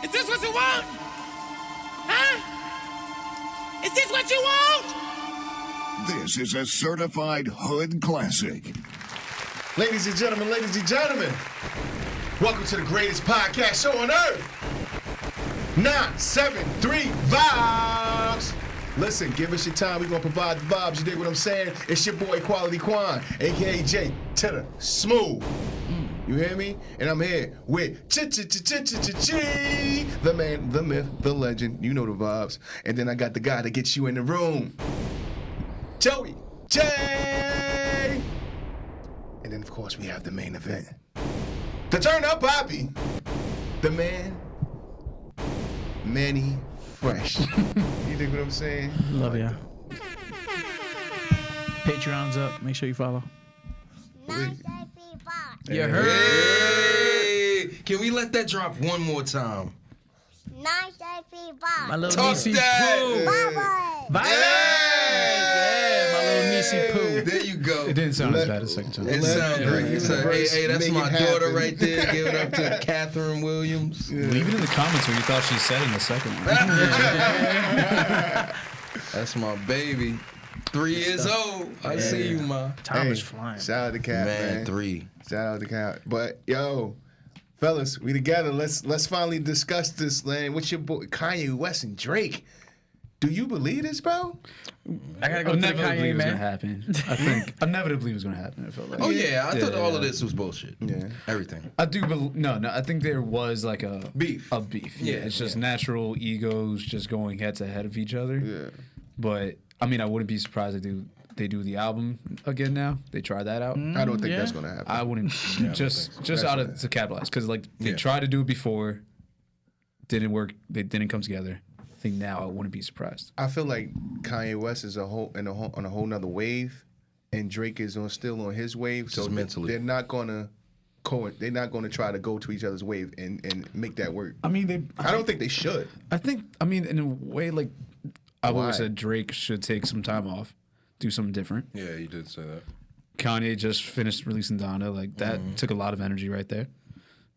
Is this what you want? Huh? Is this what you want? This is a certified hood classic. Ladies and gentlemen, welcome to the greatest podcast show on earth. 973 Vibes. Listen, give us your time. We're going to provide the vibes. You dig what I'm saying? It's your boy, Quality Quan, a.k.a. Jay to the Smooth. You hear me? And I'm here with the man, the myth, the legend. You know the vibes. And then I got the guy that gets you in the room, Joey J. And then, of course, we have the main event. The Turn Up Poppy. The man, Manny Fresh. You dig what I'm saying? Love ya. Patreon's up. Make sure you follow. You heard? Hey, can we let that drop one more time? My little Talk niecey that. Pooh. Bye. Yeah, my little niecey Pooh. There you go. It didn't sound as bad as the second time. It sounds great. So, hey, that's Make my it daughter happen. right there. Give it up to Catherine Williams. Leave it in the comments what you thought she said in the second one. That's my baby. 3 years old. I see you, ma. Time is flying. Shout out to Cat, man. 3. Shout out to Cat. But yo, fellas, we together. Let's finally discuss this, man. What's your boy Kanye West and Drake? Do you believe this, bro? I gotta I go to the never believe Kanye, it was gonna man. happen. I never believe it was gonna happen. I felt like. Oh yeah, I thought Yeah. all of this was bullshit. Yeah. Everything. I do believe. No. I think there was like a Beef. A beef. Yeah. Yeah, It's just natural egos just going head to head of each other. Yeah. But I mean, I wouldn't be surprised if they do the album again now. They try that out. I don't think Yeah. that's gonna happen. I wouldn't just out of to capitalize because like they Yeah. tried to do it before, didn't work. They didn't come together. I think now I wouldn't be surprised. I feel like Kanye West is on a whole nother wave, and Drake is still on his wave. So Just mentally. they're not gonna try to go to each other's wave and make that work. I mean, I don't think they should. I mean, in a way, like I've Why? always said, Drake should take some time off, do something different. Yeah, you did say that. Kanye just finished releasing Donna, like that took a lot of energy right there.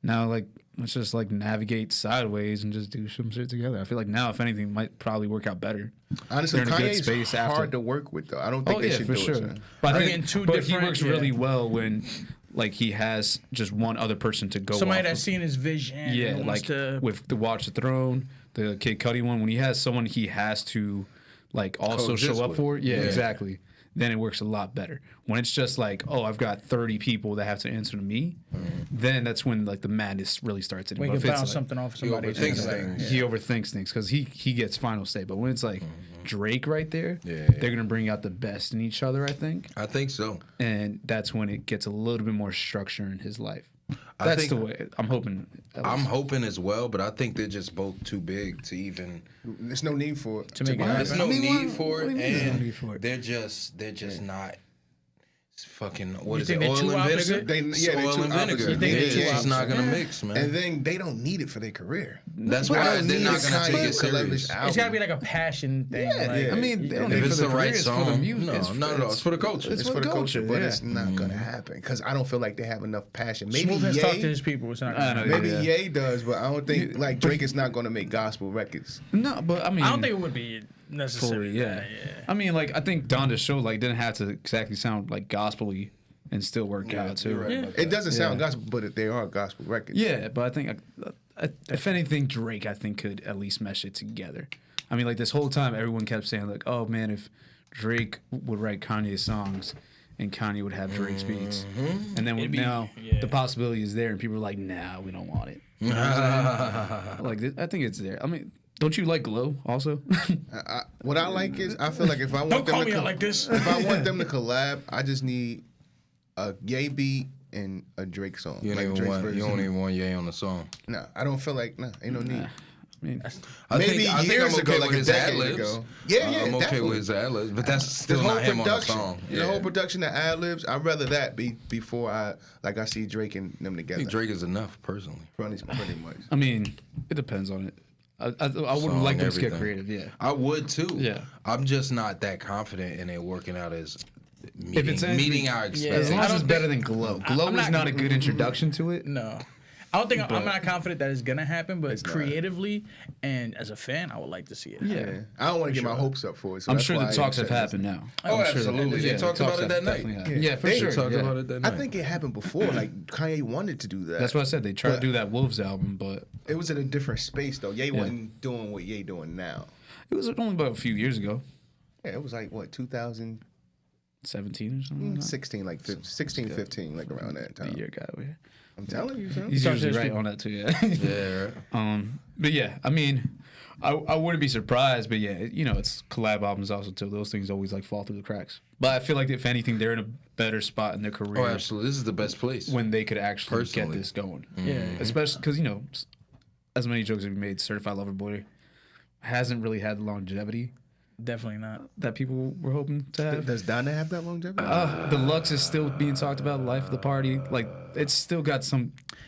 Now, like let's just like navigate sideways and just do some shit together. I feel like now, if anything, might probably work out better. Honestly, They're in a good Kanye's space hard after. to work with, though. I don't think Oh they yeah, should for do sure. it. Son. But I I mean, think, two but he different- works yeah. really well when like he has just one other person to go. Somebody off that's of. seen his vision. Yeah, and like wants to. with the Watch the Throne, the Kid Cudi one. When he has someone he has to like also Coexist show up with. for, yeah, Yeah. exactly. Then it works a lot better. When it's just like, oh, I've got 30 people that have to answer to me, then that's when like the madness really starts. We But can if it's, bounce like, something off of somebody. overthinks else. things. he overthinks things because he gets final say. But when it's like Drake right there, Yeah. they're gonna bring out the best in each other, I think, I think so. and that's when it gets a little bit more structure in his life. I That's think- the way I'm hoping. at I'm least. hoping as well, but I think they're just both too big to even. There's no need for it. To make it There's happen. no I mean, need what- for what it, do you mean there's no and need for it? they're just not. It's fucking what You is think it? they're Oil too and opposite? vinegar. They- yeah, they're oil too and vinegar. opposite. You think Yeah, they're too it's just not gonna opposite? mix, man. And then they don't need it for their career. That's I why don't they're need not a gonna take Kanye it serious. Columbus album. It's gotta be like a passion thing. Yeah, like, yeah. I mean, they don't If need it's for the right career, it's for the song, music. no, It's not at all. It's for the culture. It's for the culture, but yeah. it's not gonna happen because I don't feel like they have enough passion. Maybe Smooth has talked to Ye, his people. It's not. I know, Gonna maybe Yeah. Ye does, but I don't think like Drake is not gonna make gospel records. No, but I mean, I don't think it would be necessary. fully, yeah. I mean, like I think Donda's show like didn't have to exactly sound like gospel-y and still work out too. you're right Yeah. about It doesn't sound Yeah. gospel, but they are gospel records. Yeah, but I think if anything, Drake I think could at least mesh it together. I mean, like this whole time, everyone kept saying like, "Oh man, if Drake would write Kanye's songs." And Kanye would have Drake's beats, and then It'd be- now yeah. the possibility is there, and people are like, "Nah, we don't want it." You know what I'm saying? Like, I think it's there. I mean, don't you like Glow also? What I like is I feel like if I want Don't them call to me out like this. if I want them to collab, I just need a Ye beat and a Drake song. You don't like even Drake's want. version. You don't even want Ye on the song. Nah, I don't feel like ain't no need. I mean, Maybe I think years I'm ago, okay like with a his decade ad-libs. ago. Yeah, I'm okay definitely. with his ad libs, but that's The still whole not him on the production, song. the whole production, the ad libs. I'd rather that be before I see Drake and them I together. think Drake is enough, personally. Pretty much. I mean, it depends on it. I wouldn't Song, like them to get everything. creative. Yeah. I would too. Yeah. I'm just not that confident in it working out as If it's anything- meeting our As expectations. long I as don't it's better think- than Glow. I'm Glow is not- not a good introduction to it. No. I don't think I'm not confident that it's gonna happen, but It's not. creatively and as a fan, I would like to see it. Yeah. I don't want to get my hopes up for it. So I'm that's sure why the I talks didn't have say happened now. Oh, I'm sure absolutely. They the talked about talks it that have night. definitely happened. Yeah, for They sure. Talked yeah. about it that I night. think it happened before. Like Kanye wanted to do that. That's what I said. They tried to But- do that Wolves album, but It was in a different space though. Ye wasn't doing what Ye doing now. it was only about a few years ago, Yeah, it was like what 2016, 17 or something. Like that. like 16, 15, like around that The time. year guy over here. I'm telling you, son. He's Talk to usually his right people. on that too. Yeah. Yeah, right. But yeah, I mean, I wouldn't be surprised, but yeah, it's collab albums also too. Those things always like fall through the cracks. But I feel like if anything, they're in a better spot in their Oh, career absolutely. This is the best place. when they could actually Personally. get this going. Yeah. Especially because as many jokes have been made, Certified Lover Boy hasn't really had the longevity Definitely not. that people were hoping to have. Does Donna have that longevity? Deluxe is still being talked about. Life of the Party, like it's still got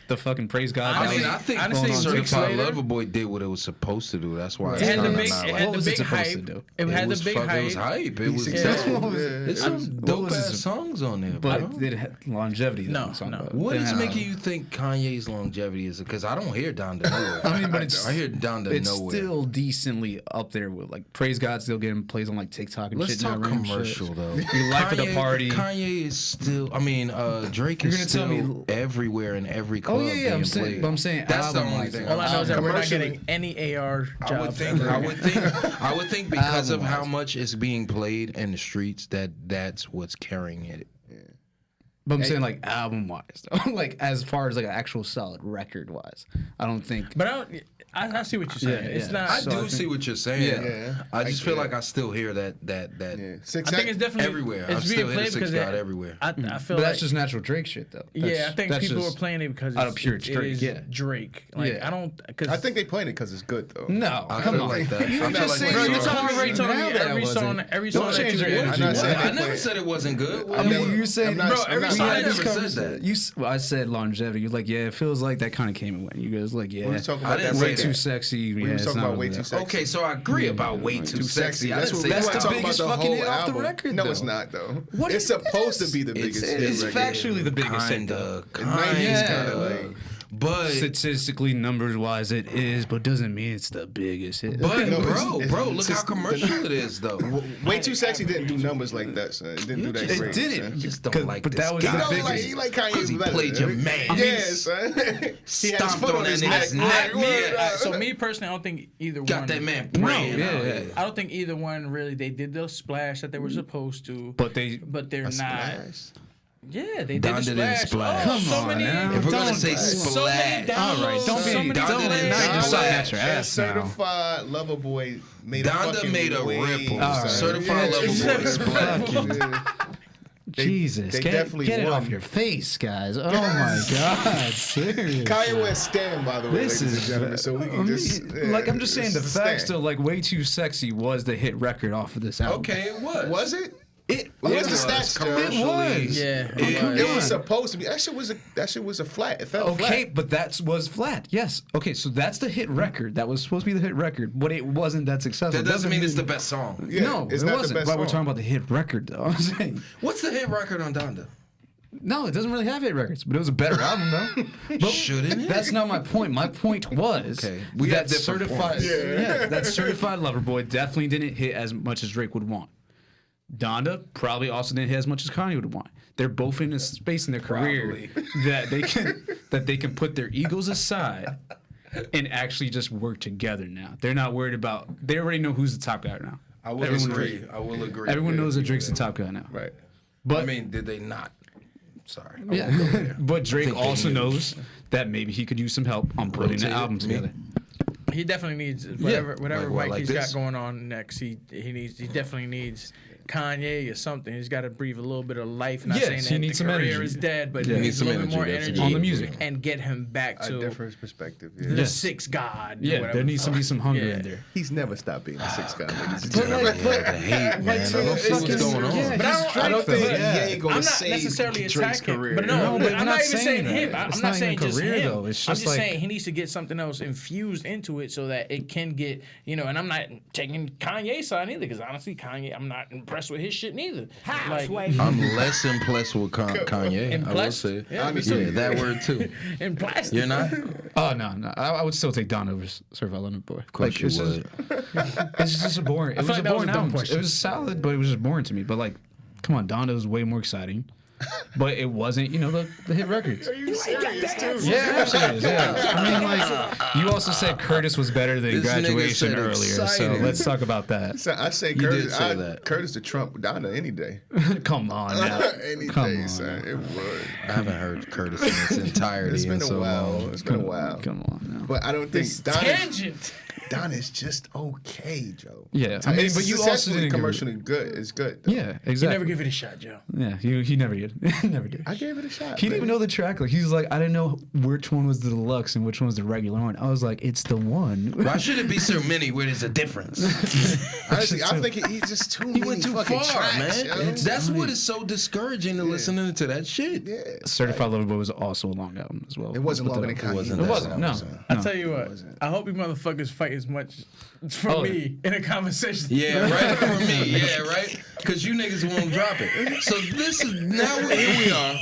the fucking praise God. I that mean, was I think honestly, going on Certified later- Lover Boy did what it was supposed to do. That's why It it's had the kinda big, not it like- had What the was it big supposed to hype. do? It had the big It was hype. hype. It was successful. successful. Yeah. There's some What dope was ass it? songs on there, But bro. it had longevity. that No, I'm talking no. about. What Didn't is have- making you think Kanye's longevity is? Because I don't hear Donda nowhere. I mean, but it's I hear Donda it's nowhere. still decently up there with like praise God still getting plays on like TikTok and Let's shit. now, talk random commercial shit. though. Life of the Party. Kanye is still. I mean, Drake You're is gonna tell still me- everywhere in every club. Oh yeah, yeah. I'm being saying, played. but I'm saying That's the album only wise, thing. All I know is that we're not Commercially- getting any AR jobs. I would think. ever I again. would think. I would think because of how Album-wise. much is being played in the streets that's what's carrying it. But I'm saying like album wise, like as far as like an actual solid record wise, I don't think. But I see what you're saying. Yeah, It's yeah. not. I So do I think- see what you're saying. Yeah. I just feel yeah. like I still hear that. Yeah. I think it's definitely everywhere. It's I've being still hit a played six because God everywhere. I feel But like that's just natural Drake shit though. yeah. I think that's people just- are playing it because out of it's, pure it Drake, is yeah. Drake. Like Yeah. I don't because I think they playing it because it's good though. No, I come feel on. like that. You I were feel just like saying when you're you're telling talking- me you told me now that every it song, wasn't. every Don't song that change you your did. energy. I'm not saying I they never play- said it wasn't good. I'm not- You're saying, I'm not- bro, I'm every not- song I I never just said conversation. that. Well, I said longevity. You're like, yeah, it feels like that kind of came and went. You guys like, yeah, We was talking I about didn't that say way later. too sexy. We yeah, was it's talking not about way really too that. sexy. Okay, so I agree about way too sexy. I That's didn't what say That's we the talking biggest about the fucking whole hit off the album. record, No, though. it's not though. What It's it supposed is? to be the biggest hit It's record. factually the biggest hit, though. Kinda, like- but Statistically, numbers wise, it is, but doesn't mean it's the biggest hit. but No, bro, look it's how just- commercial it is though. Way Too Sexy didn't do numbers like that, son. It didn't do that just- great. It didn't. son. You just don't 'Cause- like but this that was guy. the He don't biggest. like, he like Kanye Because he better. played your man. Yeah, son. He had his Stomped foot on on his that neck. nigga's neck. Yeah. So me personally, I don't think either Got one. that man praying. yeah, out yeah. here. I don't think either one really. They did the splash that they were supposed to, But they they're not. Splash. Yeah, they did Donda the didn't splash. splash. Oh, Come so on many. now. If we're gonna Don't- say so many splash, downloads. All right, don't so be- many don't- delays. now you're Donda slapping at your and ass now. Certified Lover Boy made a Donda fucking made a wave, ripple. son. Certified Lover Boy splash. Yeah. Jesus, they get definitely it won. off your face, guys. Oh my God, seriously. Kanye West stand, by the way, This ladies is and gentlemen. So we can just like I'm just saying the it's a fact stand. still like Way Too Sexy was the hit record off of this album. Okay, it was. Was it? It Where's the was stats, Joe? commercially. It was. Yeah. It was supposed to be. That shit was a flat. It fell Okay, flat. but that was flat. Yes. Okay, so that's the hit record. That was supposed to be the hit record, but it wasn't that successful. That doesn't mean it's the best song. Yeah, no, it's it not the wasn't. best But we're song. talking about the hit record, though. I'm saying. What's the hit record on Donda? No, it doesn't really have hit records, but it was a better album, though. But Shouldn't it? That's not my point. My point was Okay, we have that different certified, points. that certified lover boy definitely didn't hit as much as Drake would want. Donda probably also didn't hit as much as Kanye would want. They're both in a space in their career that they can put their egos aside and actually just work together now. They're not worried about. They already know who's the top guy now. I will Everyone agree. knows- I will agree. Everyone with knows that you Drake's the there. top guy now. Right. But I mean, did they not? Sorry. yeah. But Drake think they also knew. knows that maybe he could use some help on putting Rotate the it, album me. together. He definitely needs whatever Like what, Mike like he's this? got going on next. He definitely needs Kanye or something. He's got to breathe a little bit of life. Not Yes, saying he that needs the some career energy. is dead, but Yeah. he He needs a needs little bit some more energy, energy On the music. and get him back A to different perspective. Yeah. the Yes. sixth god. or Yeah, whatever there the needs to fuck. be some hunger Yeah. in there. He's never stopped being a six guy, ladies and But gentlemen. like, Yeah, the hate, man. I don't see what's going on. Yeah, But I don't think Yeah. Ye gonna I'm not save necessarily Drake's attacking, career. but No, no, but I'm we're not not even saying saying that. him. It's I'm not not saying even just career, him. though. It's I'm just just like- saying he needs to get something else infused into it so that it can get, and I'm not taking Kanye's side either, because honestly, Kanye, I'm not impressed with his shit neither. Like, I'm less impressed with Kanye. I will Impressed? say. Yeah, me Yeah, too. that word too. in plastic. You're not? Oh no. I would still take Don over Certified Lover Boy. Of course you it's would. It's just a boring. It feel was like a that was boring a dumb album. question. It was solid, but it was just boring to me. But like, come on, Donda was way more exciting. But it wasn't, the hit records. Are you serious too? Yeah, I'm serious. Yeah. I mean, like, you also said Curtis was better than This nigga Graduation said earlier, so exciting. let's talk about that. So I say You Curtis. did say that. Curtis the Trump Donna any day. Come on now. Any Come day, on. son. It would. I haven't heard Curtis in its entirety It's been in a so while. long. It's been a while. Come on now. But I don't think Tangent. Donna's just okay, Joe. Yeah, I mean, It's but you also successfully didn't give it- commercially good. It's good. Though. Yeah, You exactly. never give it a shot, Joe. Yeah, he never did. Never did. I gave it a shot. He didn't even know the track. Like, he was like, I didn't know which one was the deluxe and which one was the regular one. I was like, it's the one. Why should it be so many where there's a difference? Honestly, I think he's just too He many went too fucking far, tracks, man. yo. That's what is so discouraging to listening to that shit. Yeah. Certified Lover Boy was also a long album as well. It wasn't But longer than the- Kanye. wasn't It that wasn't. No. I no. tell you what, I hope you motherfuckers fight as much for me in a conversation. Yeah, right for me. Yeah, right. Because you niggas won't drop it. So this is now here we are,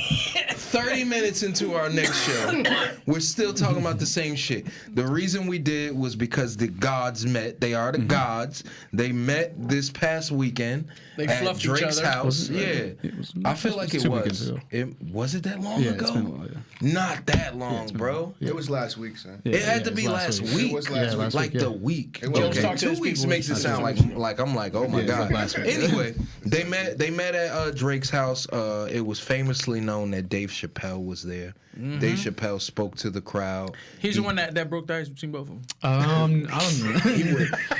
30 minutes into our next show. We're still talking about the same shit. The reason we did was because the gods met. They are the gods. They met this past weekend They at fluffed each Drake's other. house. Yeah, It was- I feel like it 2 weekends was. ago. Was it that long Yeah, ago? it's been a while, yeah. Not that long, bro. It was last week, son. Yeah, It had yeah, to it be was last week. week. It was last week. Like yeah. the week. was Okay, talk to 2 his weeks people. makes it sound like I'm like, oh my Yeah, god. like last week. Anyway, they met at Drake's house. It was famously known that Dave Chappelle was there. Dave Chappelle spoke to the crowd. He's the one that broke the ice between both of them. I don't know.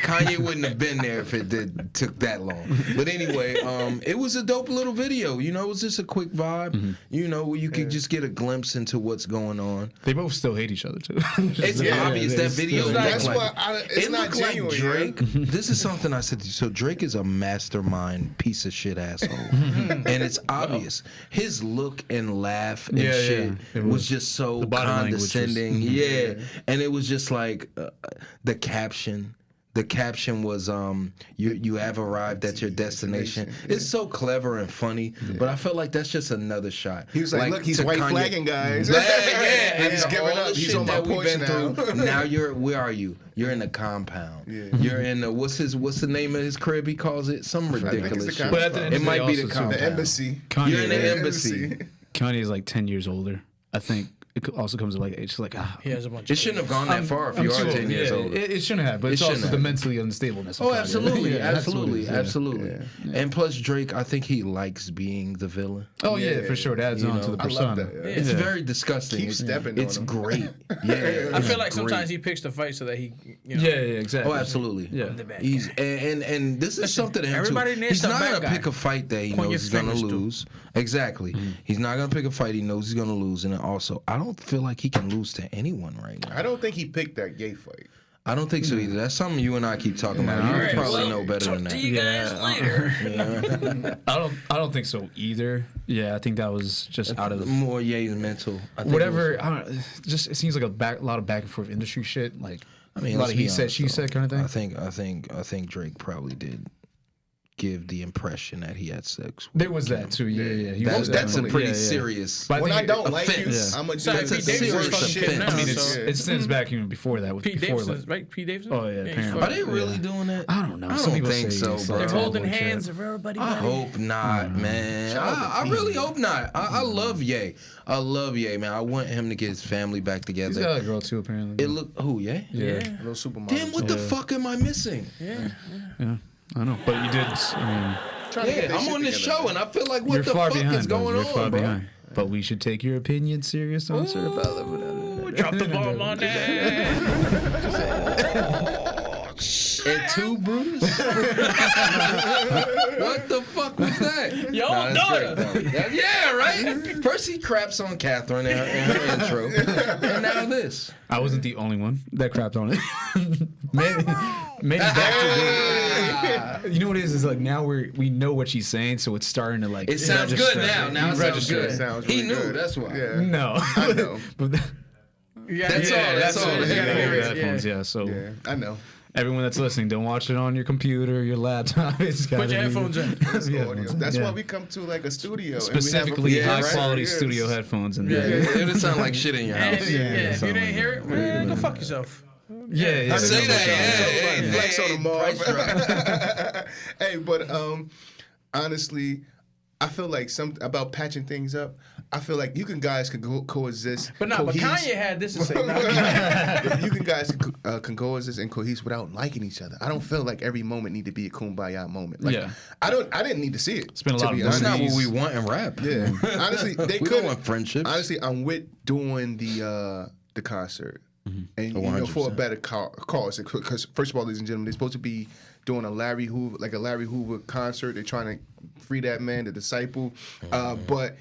Kanye wouldn't have been there if it took that long. But anyway, it was a dope little video. It was just a quick vibe. Where you could just get a glimpse into what's going on. They both still hate each other, too. It's obvious that video. That's looked why it's it not looked like genuine. Drake. This is something I said. So Drake is a mastermind piece of shit asshole, and it's obvious. His look and laugh and Yeah, shit yeah. It was was. just so The body language was- condescending. Yeah, and it was just like the caption. The caption was, "You have arrived at your destination." It's so clever and funny, but I felt like that's just another shot. He was like, look, he's to white Kanye- flagging, guys. Yeah, And he's giving all up. the He's shit on my that we've porch been now. through. Now where are you? You're in the compound. Yeah. You're in the what's the name of his crib? He calls it some think it's ridiculous the shit. But at the end It of the might day be the also, too, compound. The embassy. Kanye, You're in the Yeah, embassy. Kanye is like 10 years older. I think it also comes with like age. Like, He has a bunch It of shouldn't have gone that far if you are 10 years older. It shouldn't have, but It it's also shouldn't the have. mentally unstableness. Of Oh, Kanye. absolutely, Yeah, that's what it is, yeah. absolutely. And plus, Drake, I think he likes being the villain. Oh yeah, for sure. It adds on to the I love persona. that. Yeah. It's very disgusting. Keep It's, stepping on it's him. great. Yeah, I feel like it's sometimes great. he picks the fight so that he, Yeah, exactly. Oh, absolutely. Yeah. the bad He's guy. and this is something to him everybody too. needs He's a not bad gonna guy. pick a fight that he Point knows your he's gonna fingers to. lose. Exactly. He's not gonna pick a fight he knows he's gonna lose, and then also I don't feel like he can lose to anyone right now. I don't think he picked that gay fight. I don't think so either. That's something you and I keep talking about. You Alright, probably know better than that. I don't think so either. Yeah, I think that was just out of the More Ye's mental. I think it whatever. was- I don't. Just it seems like a lot of back and forth industry shit. Like I mean, a lot let's of be he said, honest, she though. said kind of thing. I think Drake probably did give the impression that he had sex. With There was that too. Yeah. He was That's a definitely- pretty yeah, yeah. serious. But When I think don't like you, offense. I'm gonna do So, that That's a Pete to Davidson serious was fucking offense. shit now, I mean, so- it stems back even before that. Pete Before Davidson, like, right? Pete Davidson? Oh, yeah, he's apparently. Are fucking- they really doing that? I don't know. I Some don't people think say so, it's bro. like- They're holding Like hands that. of everybody. I hope not, man. I really hope not. I love Ye. I love Ye, man. I want him to get his family back He's together. got a girl too, apparently. It look who, Ye? yeah. Little supermodel. Damn, what the fuck am I missing? Yeah, I know. But you did. I mean, Trying to get Yeah, their I'm shit on this together. show and I feel like what you're the far fuck behind. is going You're far on, bro? behind. But we should take your opinion serious on certified level. Drop the bomb on that. And two Brutus? What the fuck was that? Yo, Nah, that's daughter. Drake, though. Yeah, right? First he craps on Catherine in her intro. And now this. I wasn't the only one that crapped on it. maybe Baxter did. You know what it is? Is like now we know what she's saying, so it's starting to like. It sounds good register. now. Now it sounds Register. good. It sounds He really knew, good. that's why. Yeah. No, I know. but That's all. That's all. You gotta Yeah, hear yeah. headphones, yeah. So Yeah, I know. Everyone that's listening, don't watch it on your computer, your laptop. It's Put gotta your be- headphones in. That's audio. That's Yeah. why we come to like a studio. Specifically and we have a high quality yes. studio headphones in Yeah, there. it would sound like shit in your And, house. yeah, if you didn't hear it, man, go fuck yourself. Yeah. Say that, yeah. Flex on them all. price drop. Hey, but honestly, I feel like about patching things up. I feel like you guys can coexist. But no, but cohese. Kanye had this to say. No. You guys can coexist and cohese without liking each other. I don't feel like every moment need to be a kumbaya moment. Like, Yeah. I didn't need to see it. It's been a to lot be of That's honest. not what we want in rap. Yeah. Honestly, they We could. don't want friendships. Honestly, I'm with doing the concert, and you know, for a 100%. better cause. Because first of all, ladies and gentlemen, they're supposed to be doing a Larry Hoover concert. They're trying to free that man, the disciple. But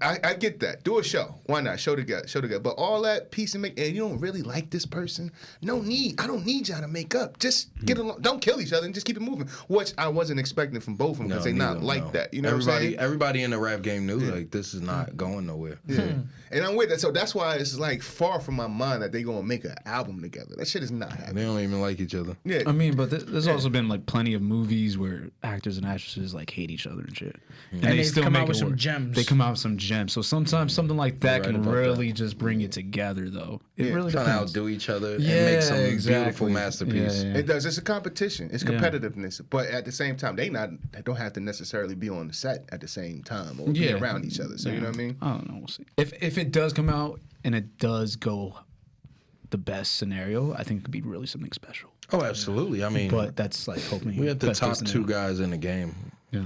I get that. Do a show. Why not? Show together. But all that peace and and you don't really like this person. No need. I don't need y'all to make up. Just get along. Don't kill each other and just keep it moving. Which I wasn't expecting from both of them because they not like that. You know what I'm saying? Everybody in the rap game knew like this is not going nowhere. Yeah. And I'm with that. So that's why it's like far from my mind that they gonna make an album together. That shit is not And happening. they don't even like each other. Yeah. I mean, but there's also been like plenty of movies where actors and actresses like hate each other and shit, and they they've still come make out with it some work. gems. They come out with some gems. So sometimes something like that Right can about really just bring it together, though. It really Trying to depends. outdo each other Yeah, and make some beautiful exactly. masterpiece. Yeah, yeah. It does. It's a competition. It's competitiveness. But at the same time, they don't have to necessarily be on the set at the same time or be Yeah. around each other. So you know what I mean? I don't know. We'll see. If it does come out and it does go the best scenario, I think it could be really something special. Oh, absolutely. I mean, But that's like hoping we have the best top case two scenario. guys in the game.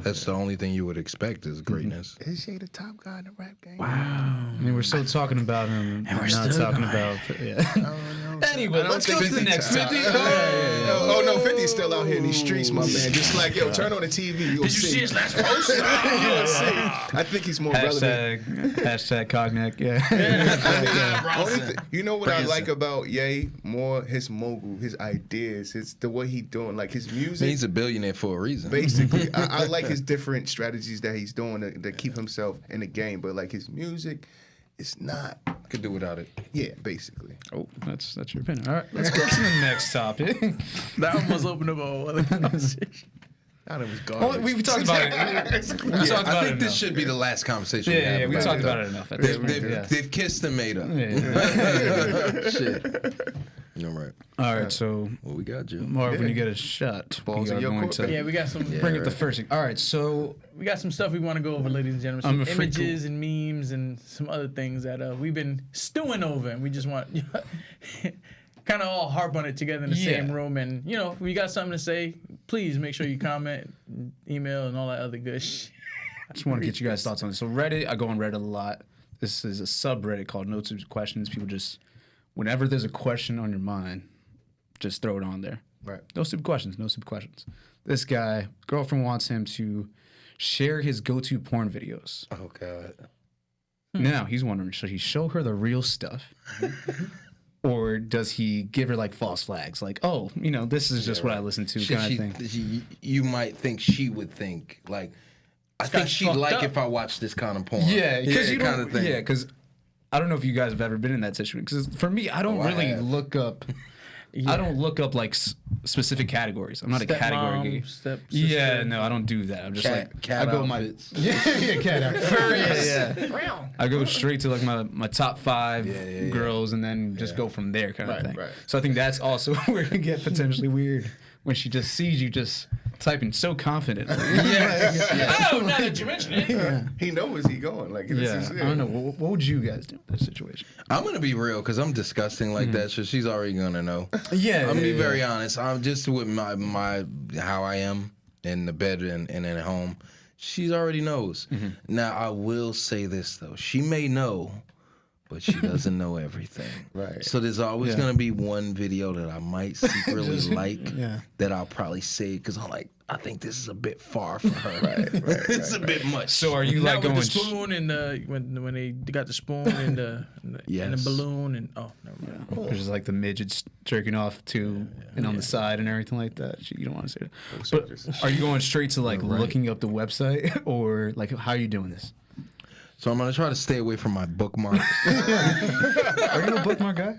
That's the only thing you would expect is greatness. Is he the top guy in the rap game? I mean, we're still talking about him. And we're not talking about. Yeah. Anyway, let's go to the next 50. topic. Oh no, 50's still out here in these streets, my man. Just like turn on the TV, you'll Did you see. see his last post? You'll see. I think he's more relevant. Hashtag cognac. Yeah. You know what I like about Ye more? His mogul, his ideas, the way he doing, like his music. He's a billionaire for a reason. Basically, I like his different strategies that he's doing to keep himself in the game. But like his music, it's not. Could do without it. Yeah, basically. Oh, that's your opinion. All right, let's go to the next topic. That almost opened up a whole other conversation. Thought it was Well, garbage. we've talked about it. We talked I about think it this enough. should be the last conversation. Yeah, have we talked about though. it enough. At this point, yeah. They've kissed and made up. Yeah. Shit. You're right. All right, so What we got, Joe? Marv, when you get a shot, Balls we in are your going court, to baby. Yeah, we got some. bring up the first thing. All right, so We got some stuff we want to go over, ladies and gentlemen. I'm Some afraid to- images and memes and some other things that we've been stewing over, and we just want kind of all harp on it together in the Yeah. same room. And if you got something to say, please make sure you comment, email, and all that other good shit. I just want to get you guys' thoughts on it. So Reddit, I go on Reddit a lot. This is a subreddit called nostupidquestions. People just, whenever there's a question on your mind, just throw it on there. Right. No stupid questions. No stupid questions. This guy, girlfriend wants him to share his go-to porn videos. Oh God. Now he's wondering, should he show her the real stuff, or does he give her like false flags, like, oh, this is just what I listen to, Shit, kind of thing. you might think she would think like, I think guy's she'd fucked like up. if I watched this kind of porn. Yeah, because you kind don't. of thing. Yeah, because I don't know if you guys have ever been in that situation. Because for me, I don't Oh, I really have. look up. I don't look up like specific categories. I'm not a category guy. Yeah, no, I don't do that. I'm just Cat I go outfits. yeah, cat outfits. Yeah. I go straight to like my top 5 girls and then just go from there, kind of thing. right. So I think that's also where it get potentially weird when she just sees you just typing so confidently. Oh, now that you mention it. He knows he going. Like, this Yeah, is, I don't know. What would you guys do in this situation? I'm gonna be real because I'm disgusting like that, so she's already gonna know. Yeah, I'm gonna be very honest. I'm just with my how I am in the bed and at home. She already knows. Now I will say this though: she may know, but she doesn't know everything. Right. So there's always Yeah. gonna be one video that I might secretly like yeah. that I'll probably save because I'm like, I think this is a bit far for her. Right. It's a bit much. So are you Now like with going? the spoon and the when they got the spoon and the Yes. balloon and never mind. There's like the midgets jerking off too, and on the side and everything like that. You don't want to say that. But are you going straight to like looking up the website, or like how are you doing this? So I'm gonna try to stay away from my bookmarks. Are you a bookmark guy?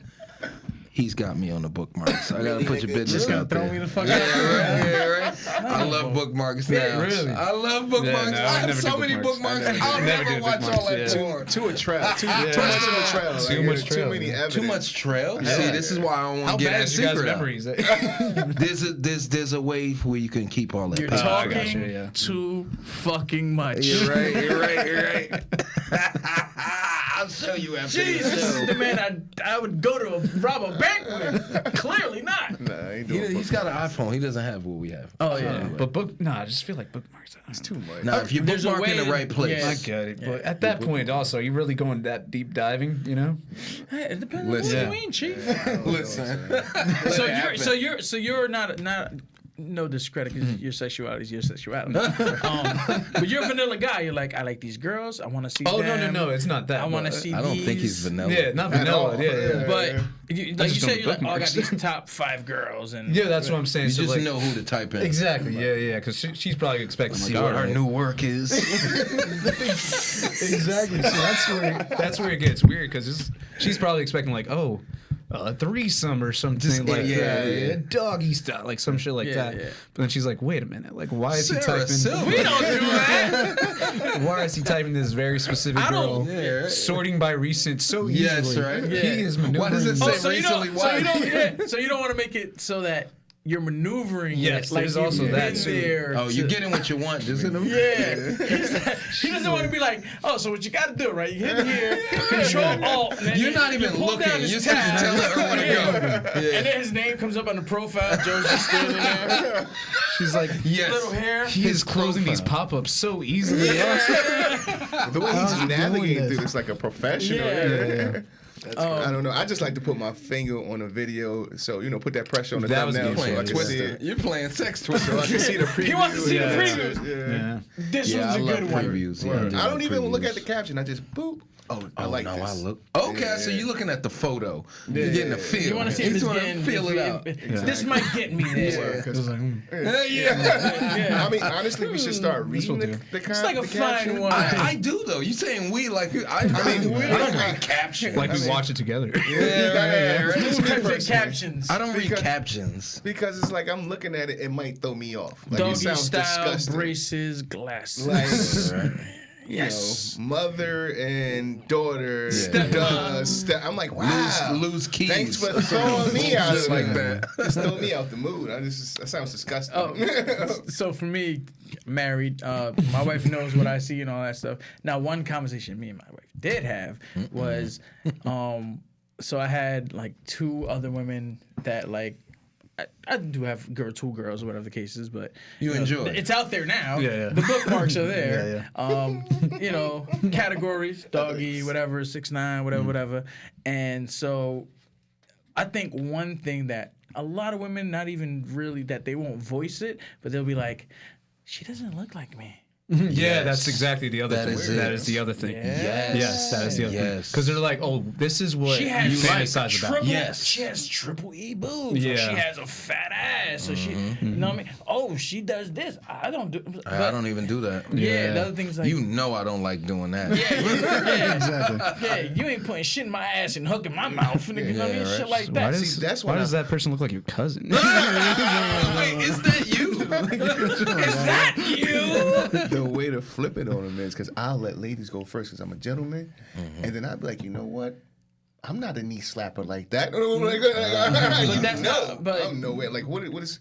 He's got me on the bookmarks. I gotta put your business Just gonna out throw there. me the fuck Yeah, out. right. I love bookmarks now. Really? I love bookmarks. no, I I have never so do many bookmarks. bookmarks. I I'll never never do watch all bookmarks, that yeah. porn. Too a trail. Too much of a trail. Too much Too trail, many man. evidence. Too much trail. See, this is why I don't How want to get bad that is your guys' secret out. memories? There's a way where you can keep all that. You're paper. I talking gotcha, yeah. too fucking much. You're right. I'll show you after Jesus, this this show. is the man I would go to rob a bank with. Clearly not. Nah, I ain't doing He's got an iPhone. He doesn't have what we have. Oh yeah. But I just feel like bookmarks. It's too much. Now, if you're There's a bookmarking way in the to- right place, yeah. I get it, but at that point, also, you really going that deep diving, you know? Hey, it depends Listen. on what you mean, chief. listen. So you're not no discredit because your sexuality is your sexuality. But you're a vanilla guy. You're like, I like these girls. I want to see Oh, them. no, it's not that. I want to but- see. I don't think he's these. vanilla. Yeah, not At all. vanilla. Yeah. But like you just say, don't you're like, oh, I got bookmarks. these top 5 girls, and Yeah, that's what I'm saying. You So, just like, know who to type in. Exactly. Yeah, because she's probably expecting See like, what her alright. new work is. Exactly. So that's where it gets weird because she's probably expecting like, oh, a threesome or something like that, doggy style, like some shit like that. Yeah. But then she's like, wait a minute, like why is he Sarah typing? Silver. we don't do that. Why is he typing this very specific I girl? don't- Yeah, right. Sorting by recent so easily. Yes, right. He Yeah. is maneuvering. Why does it say So you recently? don't. Why? So you don't want to make it so that you're maneuvering. Yes, it, like there's you've also been that, too. there Oh, to- you're getting what you want, isn't it? Yeah. He doesn't want to be like, oh, so what you got to do, right? You hit here, Control Alt. and then You're not even pull looking. down his You're just tab. telling her where to go. And then his name comes up on the profile. Joe's just standing there. She's like, Yes. Little hair. he is closing these pop-ups so easily. The way he's doing navigating this? through this like a professional. Yeah. I don't know. I just like to put my finger on a video, so put that pressure on the That was thumbnail, good. so I Playing can see Twister. it. You're playing sex Twister. So I can see the preview. He wants to see the previews. Yeah. This Yeah, one's I a love good one. previews. Yeah, I don't even look at previews. the caption. I just boop. Oh, I like no, this. I look. Okay, so you're looking at the photo. You're getting a feel. You want to see if You it's wanna getting, feel it out. This might get me there. Yeah, 'cause- Yeah. I mean, honestly, we should start reading will the, do. the It's like a the fine caption. wine. I do though. You saying we like? I mean, I don't read captions. Like we watch it together. Yeah, right. Two types of captions. I don't read Because- captions. Because it's like I'm looking at it, it might throw me off. Like, Doggy it sounds style, disgusting. braces, glasses. Like, yes. Mother and daughter. I'm like, wow. Lose keys. Thanks for throwing me out Just like like that. that. Just throw me out the mood. That sounds disgusting. Oh, so for me, married, my wife knows what I see and all that stuff. Now, one conversation me and my wife did have was, so I had like 2 other women that like, I do have two girls or whatever the case is, but You know, enjoy it. It's out there now. Yeah. The bookmarks are there. Categories, doggy, whatever, 6'9", whatever. And so I think one thing that a lot of women, not even really that they won't voice it, but they'll be like, she doesn't look like me. Yeah, that's exactly the other That thing. is it. That is the other thing. Yes. That is the other thing. Yes. Because they're like, oh, this is what She you has fantasize triple, about. Yes. She has triple E boobs. Yeah. Or she has a fat ass. So she, you know what I mean? Oh, she does this. I don't do. But, I don't even do that. Yeah, the other thing's like. You know I don't like doing that. Yeah, Exactly. yeah, you ain't putting shit in my ass and hooking my mouth. And, you know what I mean? Yeah, Shit right. like that. See, that's why when does that person look like your cousin? Wait, is that you? Is that you? the way to flip it on them is because I'll let ladies go first because I'm a gentleman, and then I'll be like, you know what? I'm not a knee slapper like that. But that's not. But I'm nowhere. Like what is?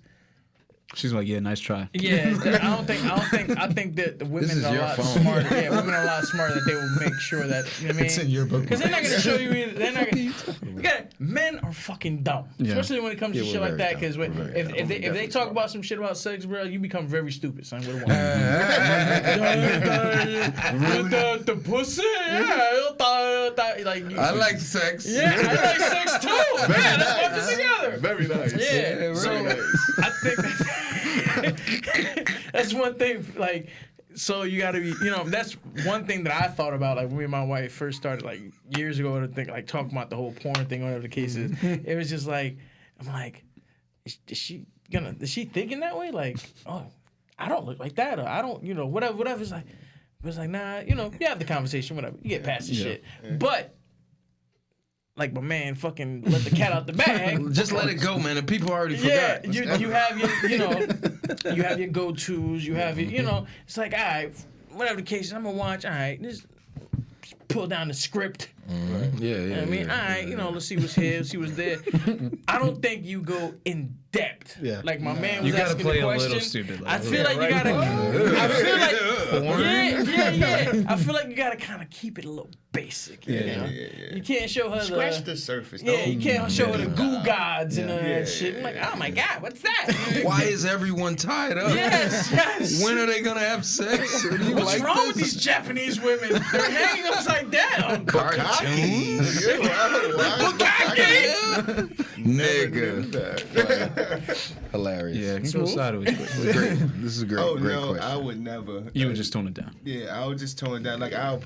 She's like, yeah, nice try. yeah, I think that the women is are a your lot phone. smarter. Yeah, women are a lot smarter that they will make sure that, you know what I mean? It's in your book. Because they're not gonna show you either. They're not gonna. You got men are fucking dumb, especially when it comes to Yeah, shit we're like very that. Because dumb. We're very dumb. if they Definitely talk smart. about some shit about sex, bro, you become very stupid, son. With a woman. The pussy, yeah, like I like sex. yeah, I like sex too. Yeah, let's fuck this together. Very nice. Yeah, so very nice. I think that's one thing. Like, so you got to be, that's one thing that I thought about. Like when me and my wife first started, like years ago, to think like talking about the whole porn thing, whatever the case is. It was just like, I'm like, is she thinking that way? Like, oh, I don't look like that, or I don't, whatever. It's like, nah, you have the conversation, whatever. You get past the shit, but. like my man fucking let the cat out the bag. Just let it go, man. The people already Yeah, forgot. you have your, you have your go-tos. You have your, it's like, all right, whatever the case is, I'm gonna watch. All right, just pull down the script. Yeah. I mean, all right, let's see what's here, see what's there. I don't think you go in depth. Yeah. Like my man was You gotta asking play the a question. little stupid. I feel like you gotta. I feel like. Yeah. I feel like you gotta kind of keep it a little basic. You can't show her Scratch the surface. Yeah, you Don't- can't show her the goo gods and that shit. I'm like, oh my god, what's that? Why is everyone tied up? Yes. When are they gonna have sex? Do you What's like wrong this? with these Japanese women? They're hanging upside down. Cartoons? Nigga. Hilarious. Yeah, it can go sideways. Great. This is great. Oh great no, question. I would never. You would just tone it down. Yeah, I would just tone it down. Like I'll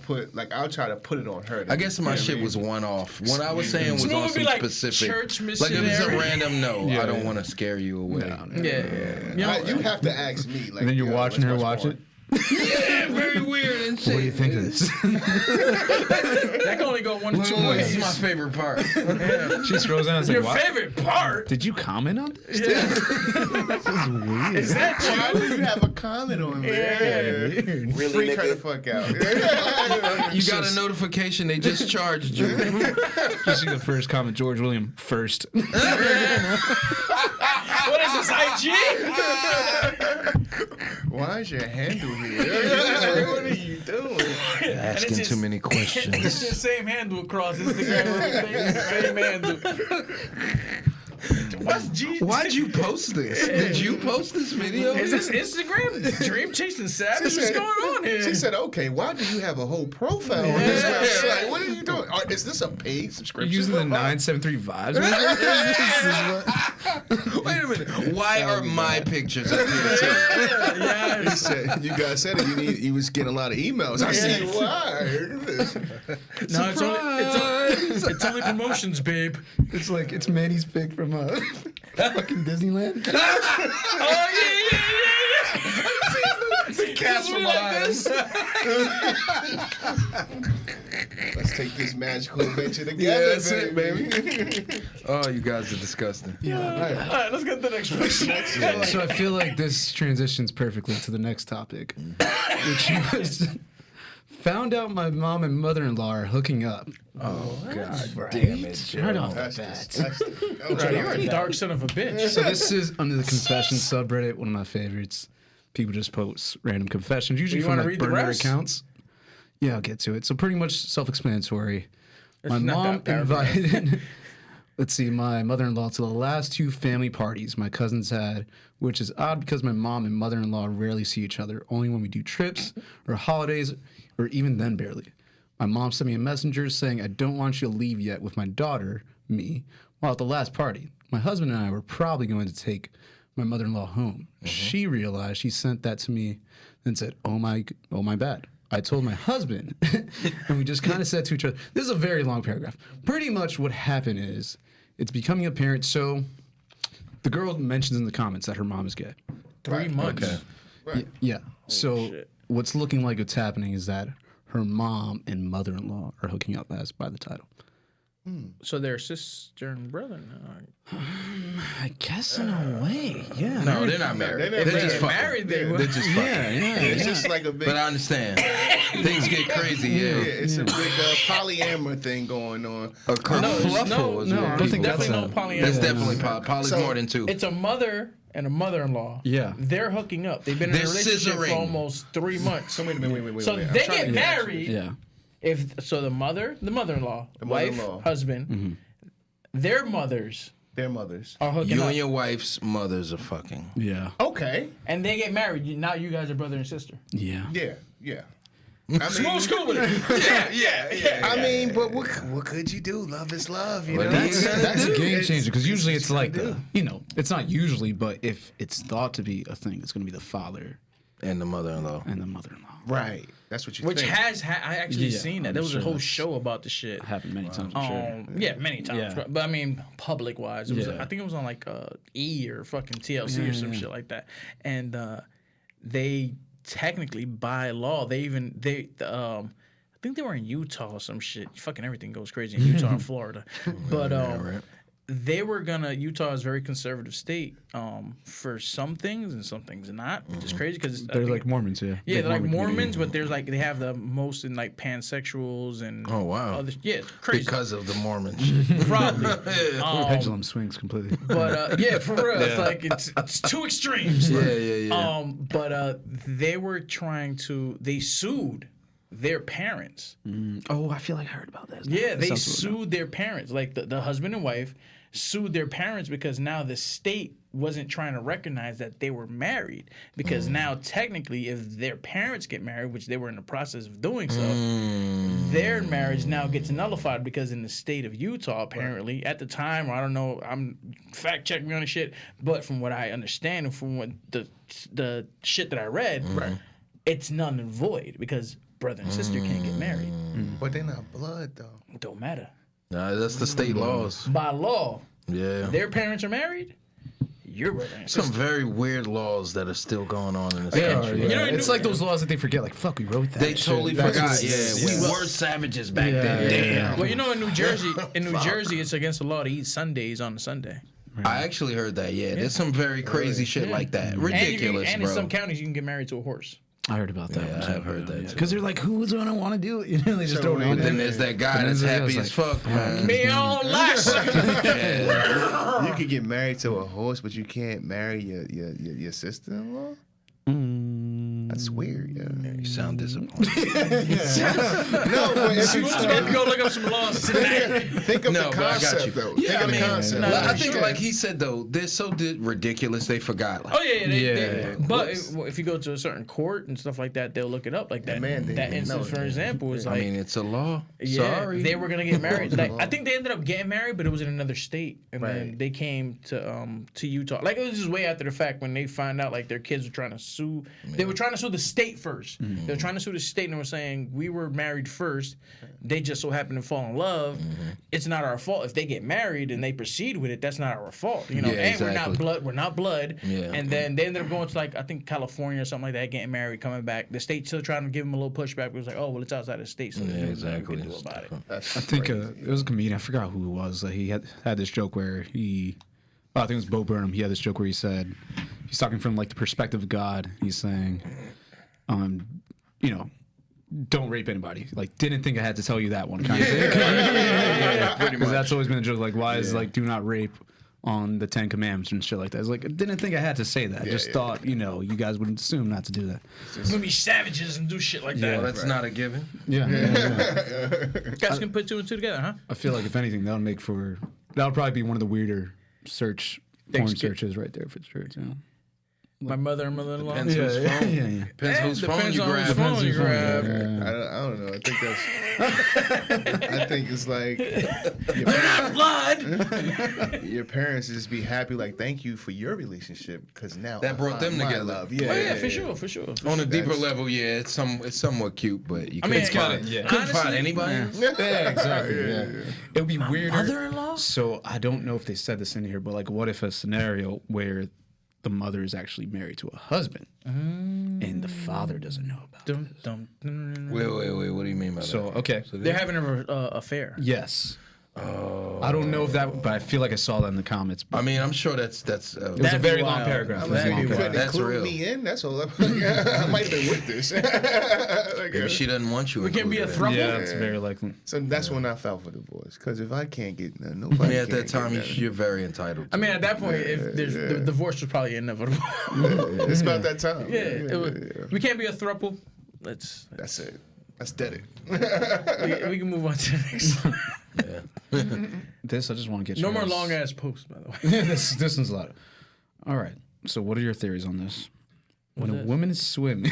try to put it on her. I guess my shit was one off. What I was saying was It on would be some like specific. church Like if it's a missionary. random no, Yeah, I don't yeah. want to scare you away. Yeah. You have to ask me. Like, And then you're yo, watching her let's watch porn. it. Yeah, very weird and shit. What do you think of this? That can only go one of two This ways. is my favorite part. She scrolls down and says, Your "What? favorite part? Did you comment on this?" Is that Why you? would you have a comment on me? Yeah. Freak her the fuck out. You got a notification they just charged you. You see the first comment, George William first. What is this, IG? Why is your handle here? What are you doing? Asking just- too many It's questions. the same handle across Instagram. Everything. Same handle. What's Jesus? Why'd you post this? Did you post this video? Is this Instagram? Dream chasing savage? What's going on here? She said, "Okay, why do you have a whole profile on this website? What are you doing? Is this a paid You're subscription?" using the 973 vibes. Wait a minute. Why are my pictures up here too? He said, "You guys said it. You was getting a lot of emails. I see why." No, it's only promotions, babe. It's like it's Manny's pick from fucking Disneyland. Oh yeah. The cats from eyes. Let's take this magical adventure together, Yeah, that's it, baby. Oh, you guys are disgusting. All right, let's get to the next question. So I feel like this transitions perfectly to the next topic, which was found out my mom and mother-in-law are hooking up. Oh, God Right? damn it, Right Joe. off the That's bat. disgusting. You're a dark son of a bitch. So this is under the confession subreddit, one of my favorites. People just post random confessions, usually You from wanna like read the burner rest? accounts. Yeah, I'll get to it. So pretty much self-explanatory. My not mom that paragraph. invited, let's see, my mother-in-law to the last two family parties my cousins had, which is odd because my mom and mother-in-law rarely see each other, only when we do trips or holidays, or even then barely. My mom sent me a messenger saying, "I don't want you to leave yet with my daughter, me, while at the last party. My husband and I were probably going to take my mother-in-law home." She realized she sent that to me and said, oh my bad. I told my husband, and we just kind of said to each other, this is a very long paragraph. Pretty much what happened is it's becoming apparent. So the girl mentions in the comments that her mom is gay. 3 months. Okay. Yeah. So shit. what's looking like what's happening is that her mom and mother-in-law are hooking up as by the title. So they're sister and brother now. I guess in a way, yeah. No, they're not married. They're They're not just fucking. married, they They're were. just fucking. It's just like a big. But I understand. Things get crazy, Yeah, yeah. it's a big polyamor thing going on. A kerfluffle is no, what I don't think people- that's definitely no a- polyamorous. That's definitely poly's So, more than two. It's a mother and a mother-in-law. Yeah. They're hooking up. They've been in a They're relationship scissoring. for almost 3 months. So wait. So I'm they trying get to married. Yeah. If so, the mother-in-law, wife, mother-in-law. husband, their mothers Their mothers. are hooking You up, and your wife's mothers are fucking. Yeah. Okay. and they get married. Now you guys are brother and sister. Yeah. Yeah. I mean, school with it. Yeah. I mean, but what could you do? Love is love, you What know. are you gonna That's do? a game It's- changer because usually it's like, do. it's not usually, but if it's thought to be a thing, it's going to be the father And the mother-in-law. and the mother-in-law. Right. That's what you Which think. has I actually Yeah, seen that. I'm There was a sure whole that's- show about the shit. Happened many times, I'm sure. Yeah, many times. Yeah. But I mean, public wise, it was. Yeah. I think it was on like E or fucking TLC or some shit like that. And they technically, by law, I think they were in Utah or some shit. Fucking everything goes crazy in Utah and Florida. But they were gonna. Utah is a very conservative state for some things and some things not, which is crazy because They're like Mormons, yeah. yeah, Big they're like Mormon Mormons, community. but there's like they have the most in like pansexuals and Oh, wow. other, yeah, it's crazy. Because of the Mormon shit. Probably. Pendulum swings completely. But yeah, for real, it's like it's two extremes. Yeah. But they were trying to. They sued their parents. Oh, I feel like I heard about that. Yeah, That they sounds familiar. sued their parents. Like the husband and wife sued their parents because now the state wasn't trying to recognize that they were married. Because now technically, if their parents get married, which they were in the process of doing so, their marriage now gets nullified because in the state of Utah, apparently, at the time, or I don't know, I'm fact check me on the shit, but from what I understand and from what the shit that I read, it's null and void because brother and sister can't get married. But they're not blood though. It don't matter. Nah, that's the state laws. By law, Yeah. their parents are married, your brother and Some sister. very weird laws that are still going on in this Yeah, country. you know, It's like those laws that they forget. Like, fuck, we wrote that. They shit. totally That's forgot. what's- Yeah, we were savages back then. Yeah. Damn. Well, you know, in New Jersey, it's against the law to eat Sundays on a Sunday. I actually heard that. Yeah, there's some very crazy shit like that. Ridiculous, and bro. in some counties, you can get married to a horse. I heard about that. Yeah, one, I too. have heard that too. Because they're like, who's gonna want to do it? You know, they just throw it on But then there. there's that guy But that's then happy it's as like, fuck, man. Me all last. You could get married to a horse, but you can't marry your sister-in-law. That's weird, yeah. You sound disappointed. No, but if you About to go look up some laws today. think of No, the but I got concept, you. though. Yeah, Think I of the mean, concept. I think, Yeah. like he said though, they're so ridiculous they forgot. Like, Oh yeah, Yeah. but if you go to a certain court and stuff like that, they'll look it up like that. man didn't That even instance, know for it. example, is I like mean, it's a law. yeah, Sorry. they were gonna get married. Like I think they ended up getting married, but it was in another state, and then Right. they came to Utah. Like it was just way after the fact when they find out like their kids were trying to sue. They were trying to sue the state first. They were trying to sue the state and were saying we were married first. They just so happened to fall in love. It's not our fault if they get married and they proceed with it. That's not our fault, you know. Yeah, and we're exactly. not blood. We're not blood. Yeah. And then they ended up going to like I think California or something like that, getting married, coming back. The state still trying to give them a little pushback. It was like, oh well, it's outside the state, so Yeah, there's nothing we exactly. can do about it. That's I think crazy. it was a comedian. I forgot who it was. He had this joke where I think it was Bo Burnham. He had this joke where he said, he's talking from like the perspective of God. He's saying, don't rape anybody. Like, didn't think I had to tell you that one kind of thing. pretty Because that's always been a joke. Like, why is like do not rape on the 10 Commandments and shit like that? It's like, I didn't think I had to say that. Just thought, you guys would assume not to do that. We're gonna be savages and do shit like Well, that. that's not a given. Yeah. Guys can put two and two together, huh? I feel like if anything, that'll probably be one of the weirder porn Kid. searches right there for sure too. My mother and mother-in-law. Depends whose phone. yeah. Depends whose phone Depends you on whose grab. phone you grab. I don't know. I think that's. I think it's like your parents just be happy, like, thank you for your relationship, because now That I brought find them my together. love. Oh yeah, for sure, for sure. On a deeper That's- level, yeah, it's somewhat cute, but you I mean, couldn't find, yeah. couldn't find honestly, anybody. else. Yeah, exactly. Yeah. It would be weirder. Mother-in-law? So I don't know if they said this in here, but like, what if a scenario where the mother is actually married to a husband and the father doesn't know about it? Wait, what do you mean by So that? okay, They're having an affair. yes. I don't know if that, but I feel like I saw that in the comments. I mean, I'm sure that's It was a That'd be very long wild. paragraph. I'm It was a happy long you paragraph. couldn't That's include real. me in. That's all. I might have been with this. maybe she doesn't want you. We can be a included in it. throuple. Yeah, it's very likely. So that's when I filed for divorce. Because if I can't get none, I nobody. mean, at that can't time, get you're very entitled. I mean, at that point, if there's the divorce was probably inevitable. none. It's about that time. We can't be a throuple. Let's. That's it. That's dead. We can move on to the next. This I just want to get No your more guys- long ass posts, by the way. this one's a lot. All right. So, what are your theories on this? When a woman is swimming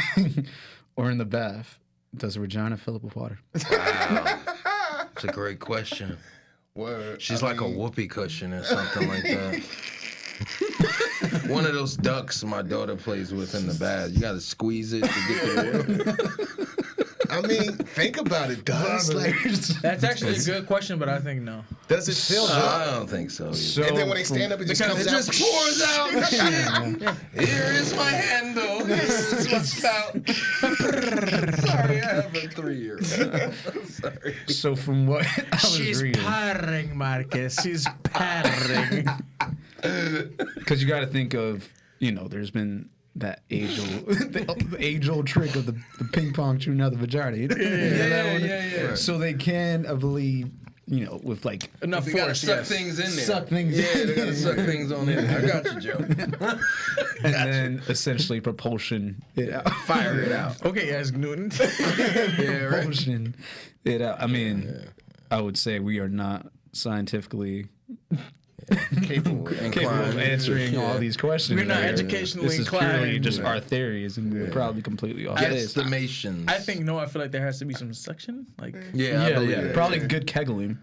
or in the bath, does her vagina fill up with water? It's a great question. Word. She's like a whoopee cushion or something like that. One of those ducks my daughter plays with in the bath. You gotta squeeze it to get the water. I mean, think about it, does like That's actually a good question, but I think no. does it feel I good? don't think so. So And then when they stand up, it just comes It out. just pours out. Here is my handle. Here is my spout. Sorry, I have a 3-year. Sorry. So from what I was She's reading, purring, Marcus. She's purring. because you got to think of, there's been that age-old trick of the ping pong shooting out the vagina. Yeah. So they can, I believe, with like Enough They gotta force, suck yes. things in there. suck things Yeah, in. they gotta suck things on in there. I got you, Joe. and then essentially propulsion it out. Fire it out. Okay, Isaac Newton. Yeah, right. Propulsion it out. I mean, I would say we are not scientifically capable of answering all these questions. We're not here. educationally This is inclined. purely just our theories, and we're probably completely off base. Estimations. I think no. I feel like there has to be some suction. Like Yeah, I believe Yeah, it. probably good keggling.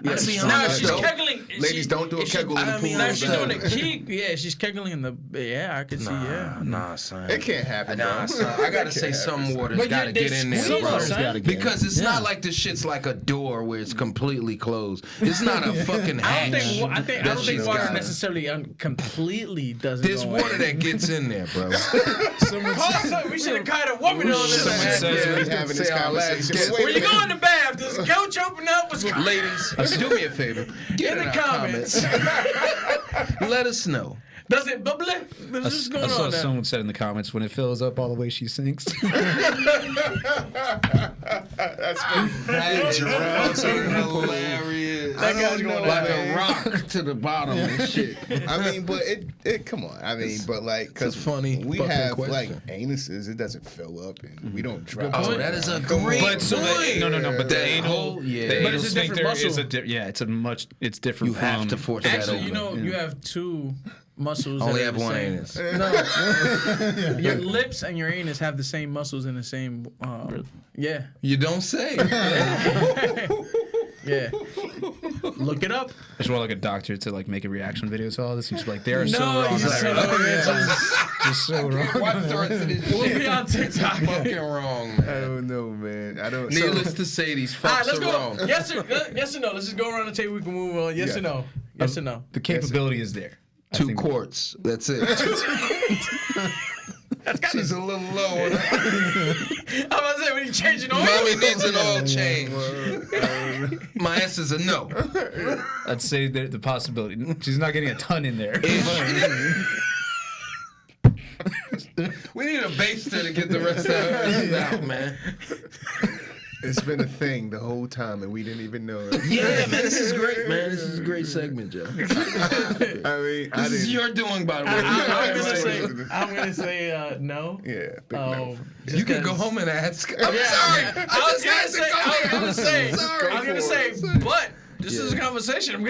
I see no, how she's though. kegling. Ladies, don't do a kegel in the pool. No, she's doing a Nah. keg. Yeah, she's kegling in the. Yeah, I could see. Yeah. Nah, son. It can't happen. Nah, bro. son. I gotta say some water's But gotta they get in there, squeeze bro. it, son. Because it's not like this shit's like a door where it's completely closed. It's not a fucking I hatch. don't think. I don't think she's water got. necessarily completely doesn't. There's go water in. that gets in there, bro. Also, we should have kind of woman on this. Someone man. says Yeah, we we having this Say our last conversation. guess. But wait When a you go in the bath, does the couch open up? What's going on? Ladies, do me a favor. Get In the our comments. Let us know. Does it bubble? What's going I saw on there? someone said in the comments when it fills up all the way she sinks. That's hilarious. That guy's going like on. a rock to the bottom and shit. I mean, but it come on. I mean, but like, because a funny we fucking have question. like anuses, it doesn't fill up, and we don't drop. Oh, that is a great But so point. no, but the That anal, whole- yeah. the But anal it's a different sphincter is muscle. it's different. You have to force that Actually, open. you have two muscles. Only that are have the one same. anus. No, your lips and your anus have the same muscles in the same. Yeah, You don't say. yeah. Look it up. I just want like a doctor to like make a reaction video to all this. He's like, they are so No, wrong. he's Just so wrong. Why throw it to this We'll shit? be on TikTok. Fucking wrong, I man. don't know, man. I don't. Needless to say, these All right, fucks let's are go. wrong. Yes or no? Let's just go around the table. We can move on. Yes Yeah. or no? Yes or no? The capability is there. I 2 think- quarts. That's it. She's a little low. I'm about to say when you changing oil. Mommy needs an oil change. My answer's a no. I'd say the possibility. She's not getting a ton in there. We need a baster to get the rest of hers out, man. It's been a thing the whole time, and we didn't even know it. Yeah, man, this is great, man. This is a great segment, Joe. I mean, I This is didn't. your doing, by the way. I'm gonna say no. Yeah, big no. Just You can go 'cause- home and ask. I'm Yeah, sorry. yeah. I was gonna say, but this is a conversation. I would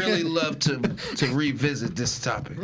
really love to revisit this topic.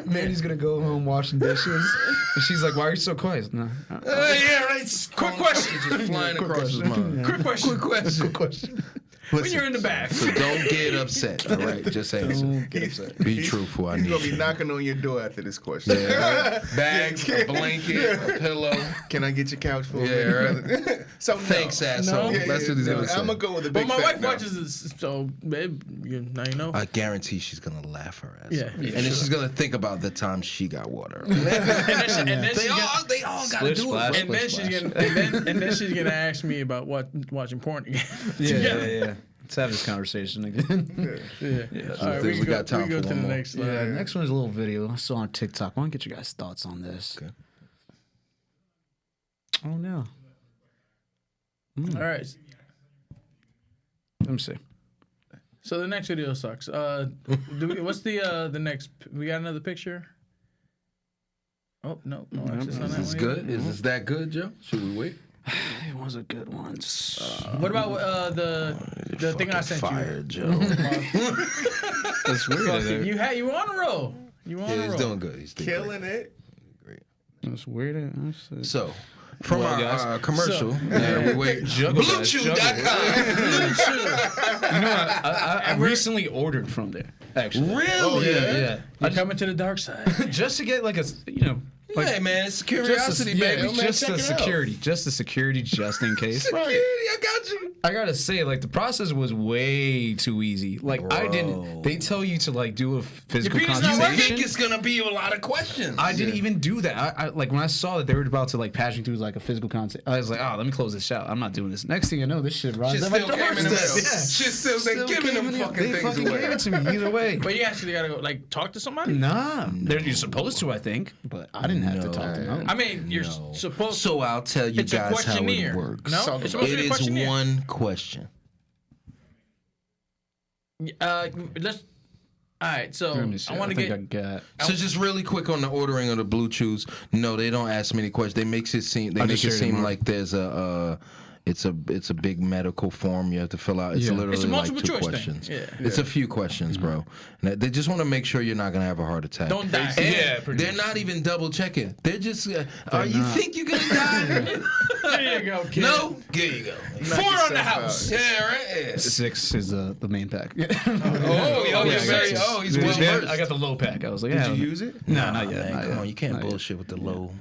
Mandy's gonna go home washing dishes, and she's like, "Why are you so quiet?" No. Yeah, right. Quick question. Just flying across his mind. Quick question. Quick question. When you're in the bath. So don't get upset. All right, just answer. Don't get upset. Be truthful. I He's need gonna be you. knocking on your door after this question. Yeah, right. Bags, a blanket, a pillow. Can I get your couch for a Yeah, minute? So no. Thanks, asshole. No. That's what he's gonna say. I'm gonna go with a But big my fat wife no. watches this, so babe, now you know. I guarantee she's gonna laugh her ass Yeah, off. yeah, And then she's gonna think about the time she got water. and then They all gotta Splish, do splash. it. and then she's gonna and then she's gonna ask me about watching porn again. Yeah. Let's have this conversation again. Yeah. All right, we we got time go for to one the more. next slide. Yeah, next one is a little video I saw on TikTok. I want to get your guys' thoughts on this. Okay. Oh no. All right. Let me see. So the next video sucks. What's the next? We got another picture. Oh no, actually, it's not Is that this one good? Is this that good, Joe? Should we wait? It was a good one. either. What about the thing I sent Fired, you? Joe. That's weird. You were on a roll. You were on Yeah, a he's roll. doing good. He's doing Killing it. That's weird. So, from Well, our guys, commercial, we wait. BlueChew.com. You know, I recently ordered from there. Actually. Really? Yeah. You're coming to the dark side. Just to get like a, Hey man, it's curiosity, yeah, baby. Man, just check the it security, just the security, just in case. Security, I got you. I gotta say, like the process was way too easy. Like I didn't. They tell you to like do a physical penis not I consultation. think it's gonna be a lot of questions. I didn't even do that. I like when I saw that they were about to like patch me through like a physical consult. I was like, oh, let me close this out. I'm not doing this. Next thing you know, this shit rises. Shit at my still came in the mail. doorstep. Yeah. Shit still, they giving them fucking They things fucking away. gave it to me either way. But you actually gotta go like talk to somebody. Nah, you're supposed to, I think, but I didn't have to talk to them. I mean, you're supposed. So I'll tell you It's a guys how it questionnaire. works. No, it's supposed to It be a is questionnaire. one question. Let's. All right, so Let me see. I want to think get. I got. So just really quick on the ordering of the Blue Chews. No, they don't ask many questions. They make it seem. They I make just it shared seem them, like there's a. It's a big medical form you have to fill out. It's Yeah. literally It's a like multiple 2 choice thing. questions. Yeah. It's a few questions, bro. And they just want to make sure you're not gonna have a heart attack. Don't die. And Yeah, pretty they're much. not even double checking. They're just. You think you're gonna die? There you go, kid. No. There you go. 4 on the house. Yeah, right. Yeah. 6 is the main pack. Oh, he's very. Oh, he's well versed. I got the low pack. I was like, Did yeah. you use it? No, not yet. Man, not come yet. on, you can't Not yet. bullshit with the low.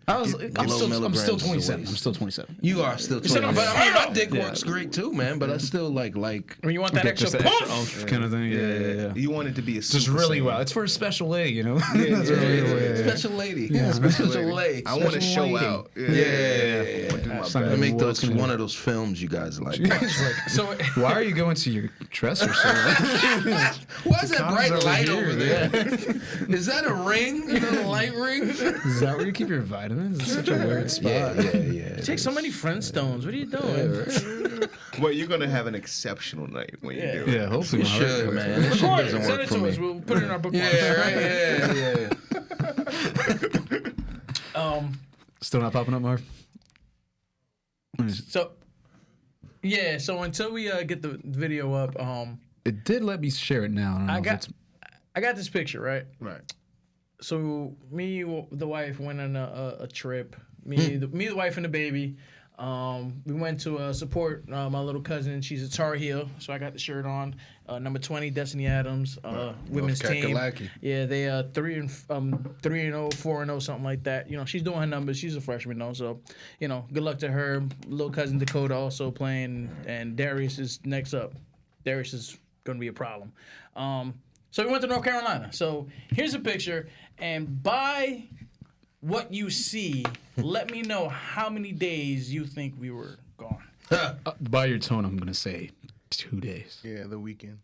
I'm low still milligrams 27. is a I'm still 27. You are still said 20. I'm But I mean, my firm. dick Yeah. works great too, man. But I still like. When you want that Just extra the extra poof. oomph kind of thing. Yeah. You want it to be a Just super really Saiyan. well. It's for a special lady, you know. Special lady. Yeah, special lady. I want to Special show lady. out. Yeah. Want to do my It's best. not I make What's those gonna one of those films you guys like. So Why are you going to your dresser so late? Why is that Comes bright over light here, over there? Is that a ring? You know, the light ring? Is that where you keep your vitamins? It's such a weird spot. yeah. take so many Flintstones. What are you doing? Well, you're gonna have an exceptional night when you do it. Yeah, hopefully You my heart should, goes. man. That shit Record doesn't it. Send work it for to us. me. We'll put it in our bookmark. Yeah, right. Yeah. Still not popping up, Marv? So, yeah. So until we get the video up, It did let me share it now. I don't know if I got this picture right. Right. So me, the wife went on a trip. Me, the wife, and the baby. We went to support my little cousin. She's a Tar Heel, so I got the shirt on. Number 20, Destiny Adams, women's team. Kakalaki. Yeah, they 3-0, 4-0, something like that. You know, she's doing her numbers. She's a freshman though, so you know, good luck to her. Little cousin Dakota also playing, and Darius is next up. Darius is going to be a problem. So we went to North Carolina. So here's a picture, and by what you see, let me know how many days you think we were gone. by your tone, I'm gonna say 2 days. Yeah, the weekend.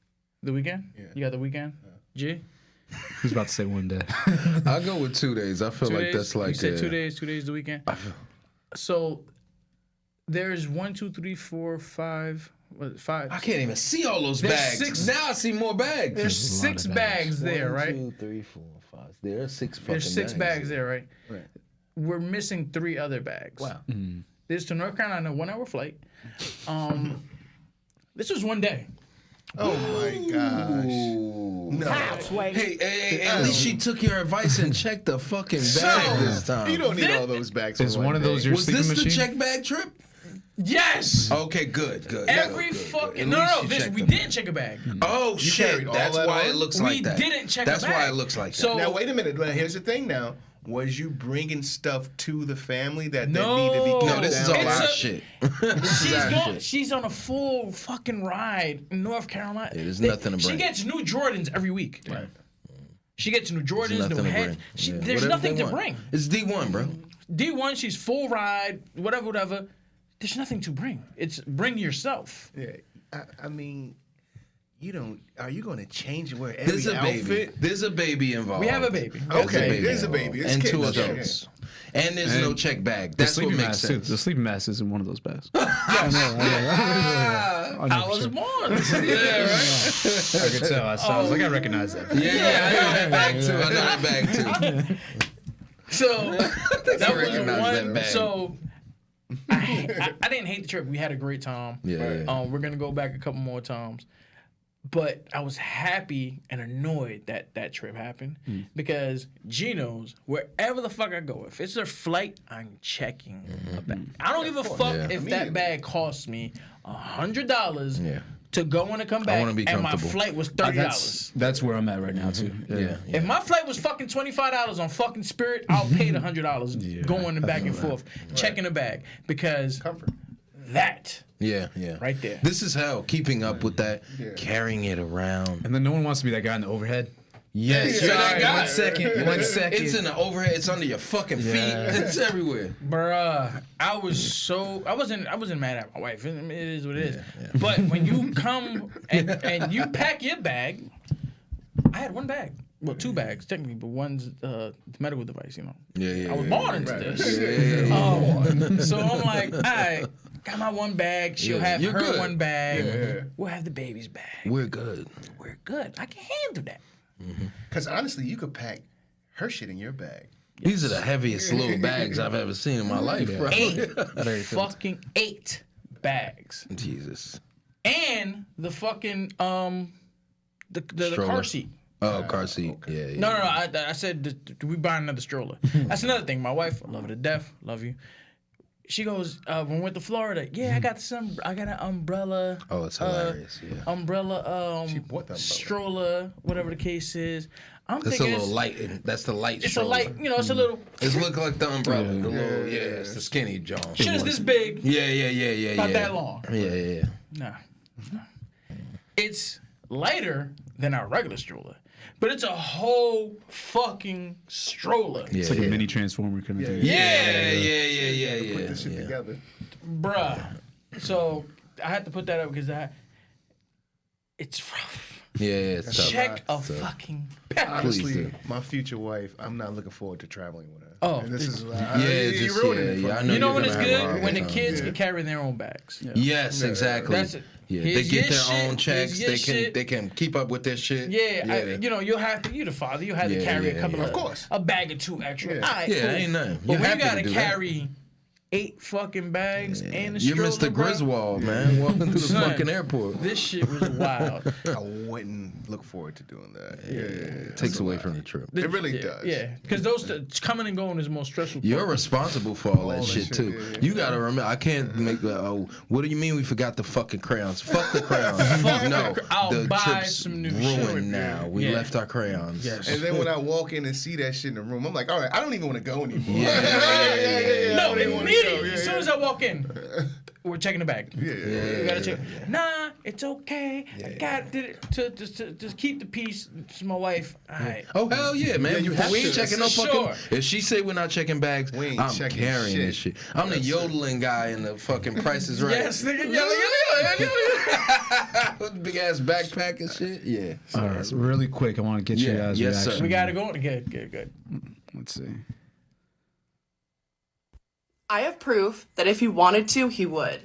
The weekend? Yeah. You got the weekend? G? He's about to say 1 day. I'll go with 2 days. I feel 2 like days? that's like. You said 2 days, 2 days the weekend? So there's 1, 2, 3, 4, 5. What, 5? I can't even see all those There's bags. 6 Now I see more bags. There's a lot 6 of bags there, right? 1, 2, 3, 4, 5. There are 6 fucking There's 6 bags there, right? Right. We're missing 3 other bags. Wow. This to North Carolina, 1 hour flight. This was 1 day. Oh my gosh. No. Hey, at least she took your advice and checked the fucking bag this time. You don't need all those bags. Is for one of those day. your Was sleeping this machine? the check bag trip? Yes! Okay, good. Every good. fucking... At No, least no, you this, checked we them. didn't check a bag. Oh, shit. carried all That's that why on? it looks We like that. didn't check That's a why bag. it looks like that. So- Now wait a minute. Now, here's the thing. Now, was you bringing stuff to the family that No. need to be kept No, this is down? all It's our a- shit. She's on a full fucking ride in North Carolina. Yeah, there's nothing to She bring. gets new Jordans every week. Right. She gets new Jordans, There's new nothing to head. bring. Yeah. There's Whatever nothing they to want. bring. It's D1, bro. D1, she's full ride, whatever. There's nothing to bring. It's bring yourself. Yeah. I mean, you don't. Are you going to change and wear every There's a baby. outfit? There's a baby involved. We have a baby. Okay, there's a baby. It's and kids. 2 Okay. adults. And there's no check bag. The That's what sleeping makes mask, too. sense. The sleeping mask isn't one of those bags. I was born. Yeah, right? I could tell. I was like, I recognize that. Yeah, I know that bag too. I know that bag too. So that was recognize one. that bag. So I didn't hate the trip. We had a great time. Yeah. We're gonna go back a couple more times. But I was happy and annoyed that that trip happened because Geno's, wherever the fuck I go, if it's a flight, I'm checking a bag. I don't give a fuck Yeah. if that bag costs me $100 Yeah. to go and to come back, wanna be and my comfortable. flight was $30. That's where I'm at right now too. Yeah. If my flight was fucking $25 on fucking Spirit, I'll pay the $100 going and back and forth, checking the bag, because Comfort. that Yeah. right there. This is hell. Keeping up with that, carrying it around. And then no one wants to be that guy in the overhead. Yes. Sorry, that guy. 1 second. 1 second. It's in the overhead. It's under your fucking feet. It's everywhere. Bruh, I wasn't mad at my wife. It is what it is. But when you come and you pack your bag, I had one bag. Well, 2 bags technically, but one's the medical device. Yeah. I was born into this. So I'm like, all right, got my one bag. She'll have you're her good. one bag. We'll have the baby's bag. We're good. We're good. I can handle that. Because honestly, you could pack her shit in your bag. These are the heaviest little bags I've ever seen in my life, bro. 8 bags. Jesus. And the fucking the car Stroller. seat. Oh, car seat. Yeah. No. I said we buy another stroller. That's another thing. My wife, I love her to death. Love you. She goes, when we went to Florida, I got an umbrella. Oh, it's hilarious. Yeah. Umbrella, She bought the umbrella. stroller, whatever the case is. I'm That's a thinking little light. That's the light it's stroller. a light, it's a little. It look like the umbrella. The little, it's the skinny John. Shit is this big. Yeah. Not that long. Yeah. Nah. It's lighter than our regular stroller, but it's a whole fucking stroller. It's like a mini transformer kind of thing. Yeah. Put this shit together. Bruh. So I had to put that up because it's rough. Yeah, it's tough. Check a So- fucking pack. Honestly, do. my future wife, I'm not looking forward to traveling with her. Oh, And this is just ruining it for I me. know You know you're when it's gonna have a good? hard When the time. kids can carry their own bags. Yes, exactly. That's it. Yeah, Here's they get your their shit, own checks. here's your They shit. can keep up with their shit. Yeah. You'll have to. You the father. You have to carry a couple Of course. a bag or 2 extra. Yeah. All right, Yeah, cool. ain't nothing. But You're when you happy to gotta do that. carry 8 fucking bags and a You're stroller, Mr. bro, Griswold, man, walking through the Son. fucking airport. This shit was wild. I wouldn't look forward to doing that. Yeah. Takes away from the trip. It really does. Yeah, because coming and going is the most stressful. You're part. responsible for all that that shit shit, too. yeah. You gotta remember. I can't make that. Oh, what do you mean we forgot the fucking crayons? Fuck the crayons. No, I'll the buy trip's some new ruined shit. now. We Yeah. left our crayons. Yes. And then when I walk in and see that shit in the room, I'm like, all right, I don't even want to go anymore. Yeah. I No, don't even wanna go. immediately. Yeah, As soon yeah. as I walk in, we're checking the bag. Yeah. You gotta check. Nah, it's okay. I got it to just keep the peace. It's my wife. All right. Oh hell yeah, man! you have we ain't to. checking no fucking. Sure. If she say we're not checking bags, We ain't I'm checking carrying shit. this shit. I'm the yodeling guy in the fucking Price is Right. Yes, nigga. With the big ass backpack and shit. Yeah. All right, really quick, I want to get your Yeah, guys' yes, sir. reaction. We gotta go. Good. Let's see. I have proof that if he wanted to, he would.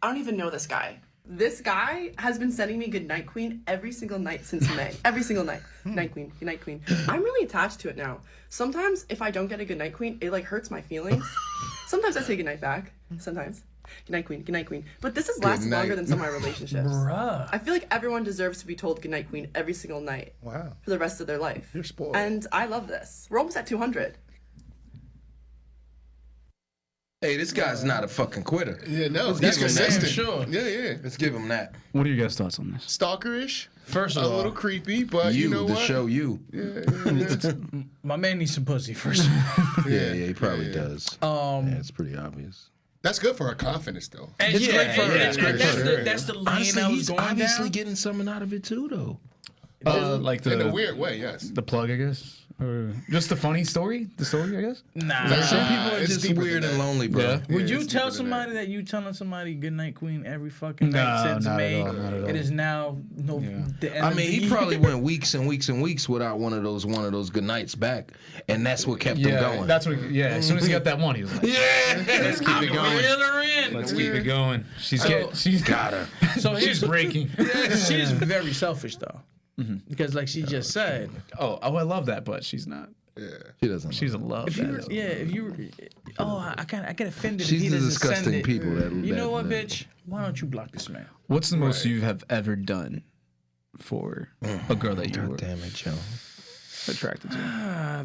I don't even know this guy. This guy has been sending me good night queen every single night since May. Every single night. Night queen, good night queen. I'm really attached to it now. Sometimes if I don't get a good night queen, it like hurts my feelings. Sometimes I say good night back. Sometimes. Good night queen, good night queen. But this has lasted night. longer than some of my relationships. Bruh. I feel like everyone deserves to be told good night queen every single night Wow. for the rest of their life. You're spoiled. And I love this. We're almost at 200. Hey, this guy's not a fucking quitter. Yeah, no, Let's that's give him that. consistent. Sure. Yeah. Let's give him that. What are your guys' thoughts on this? Stalkerish. First A of all, little creepy, but you know the what? show you. my man needs some pussy first. Yeah, he probably does. Yeah, it's pretty obvious. That's good for her confidence, though. And It's great for her. and It's great that's for the- her. That's the lane Honestly, I was he's going obviously down. getting something out of it too, though. Like In a the weird way, yes. the plug, I guess, or just the funny story. The story, I guess. Nah. Some people are it's just deeper weird than and that. lonely, bro. Yeah. Would you it's tell deeper than somebody that you telling somebody good night queen every fucking night No, since not at May? all, not at all. It is now the end I of mean, the he year. probably went weeks and weeks and weeks without one of those good nights back, and that's what kept him Yeah, going. that's what. Yeah, as soon as he got that one, he was like, yeah, "Let's keep it going. Reel her in. Let's keep it going." She's got her. So she's breaking. She's very selfish though, because like she just said, Oh, I love that, but she's not. She doesn't. She's in love. if you, I get offended. She's if he the doesn't disgusting send it. people that. You know what, that- bitch? Why don't you block this man? What's the most you have ever done for a girl that you were God damn it, Joe. attracted to?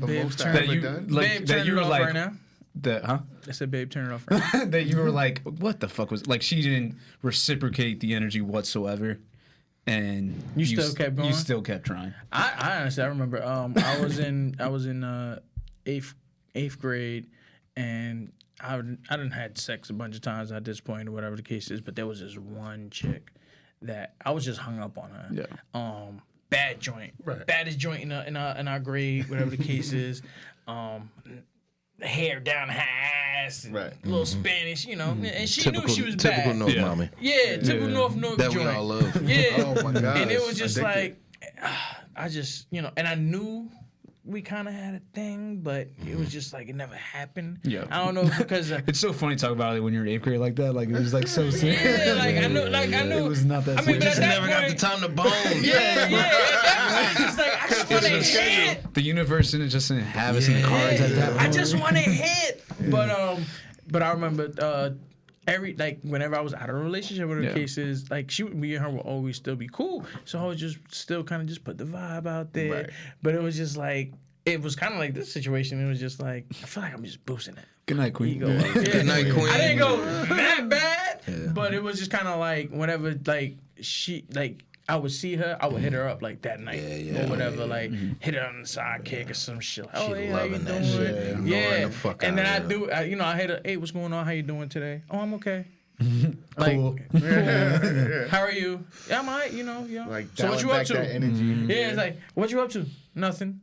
The Babe, most turn- time That you done? like. babe, That turn you it were off like. right now. That huh? I said, babe, turn it off right now. That you were like, what the fuck was like? She didn't reciprocate the energy whatsoever, and You still kept going? You still kept trying. I honestly, I remember I was in eighth grade, and I done had sex a bunch of times at this point or whatever the case is, but there was this one chick that I was just hung up on her. Yeah. Bad joint, baddest joint in our grade, whatever the case is. Hair down her ass, and little Spanish, you know, and she knew she was bad. Typical North mommy. Yeah, typical North That joint. we all love. Yeah. Oh my God. And it was just like, I just, you know, and I knew we kind of had a thing, but it was just like it never happened. Yeah. I don't know if because It's so funny to talk about it when you're in 8th grade like that. Like, it was like so serious. yeah, I knew. It was not that I mean, serious. but at Never that got the point, time to bone. yeah. It's like I just want to hit. The universe didn't just have us in the cards at that I point. just want to hit. But I remember whenever I was out of a relationship, whatever the case is, like me and her will always still be cool. So I would just still kind of just put the vibe out there. Right. But it was just like it was kind of like this situation. It was just like I feel like I'm just boosting it. Good night, Queen. Good night, Queen. I didn't go that bad, but it was just kind of like whenever I would see her, I would hit her up like that night or whatever, like hit her on the sidekick or some shit. Like, oh, hey, how you loving that doing? shit. Ignoring Yeah, the fuck and then out I of do, I hit her. Hey, what's going on? How you doing today? Oh, I'm okay. Cool. How are you? Yeah, I'm alright. You know. Like, So what dialing you up back to? that energy. Yeah, it's like what you up to? Nothing.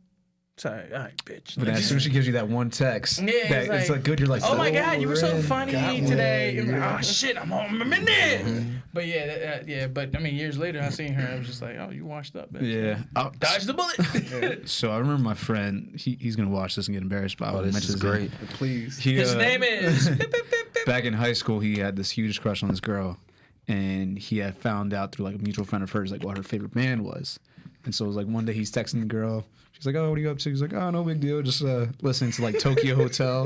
Sorry, all right, bitch. But as soon as she gives you that one text, Yeah, it's like good. You're like, oh my God, you were so funny got one. today. Yeah. Oh shit, I'm home in a minute. But yeah, but I mean, years later, I seen her. I was just like, oh, you washed up, bitch. yeah. Dodge the bullet. So I remember my friend. He's gonna watch this and get embarrassed. But I Oh, would this mention is his name. great. Please. His name is. Back in high school, he had this huge crush on this girl, and he had found out through like a mutual friend of hers like what her favorite band was. And so it was like one day he's texting the girl. She's like, "Oh, what are you up to?" He's like, "Oh, no big deal. Just listening to like Tokyo Hotel."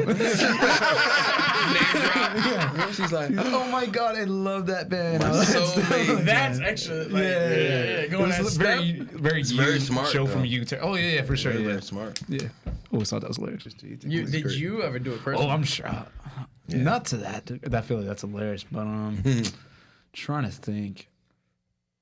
She's like, "Oh my God, I love that band." That's extra. Like, yeah. Going that step. Very smart, show though. from you. Oh yeah, for sure. Very, Yeah, very smart. yeah. Always thought that was hilarious. Did you ever do it personally? Oh, I'm sure. Not to that. I feel like that's hilarious, but trying to think.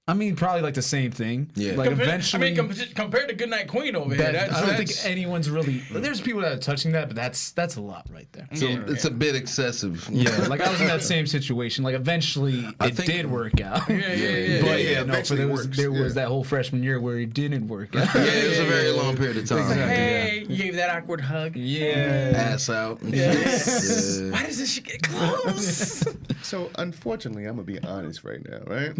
I mean, probably like the same thing. Yeah. Like eventually. Compared to Goodnight Queen over here, I don't think anyone's really. There's people that are touching that, but that's a lot right there. So it's a bit excessive. Yeah, like I was in that same situation. Like eventually, it did work out. Yeah. But yeah, no. eventually There works, was that whole freshman year where it didn't work out. Yeah, it was a very long period of time. Hey, you gave that awkward hug. Yeah. Ass out. Yes. Yeah. Why does this shit get close? So unfortunately, I'm gonna be honest right now, right?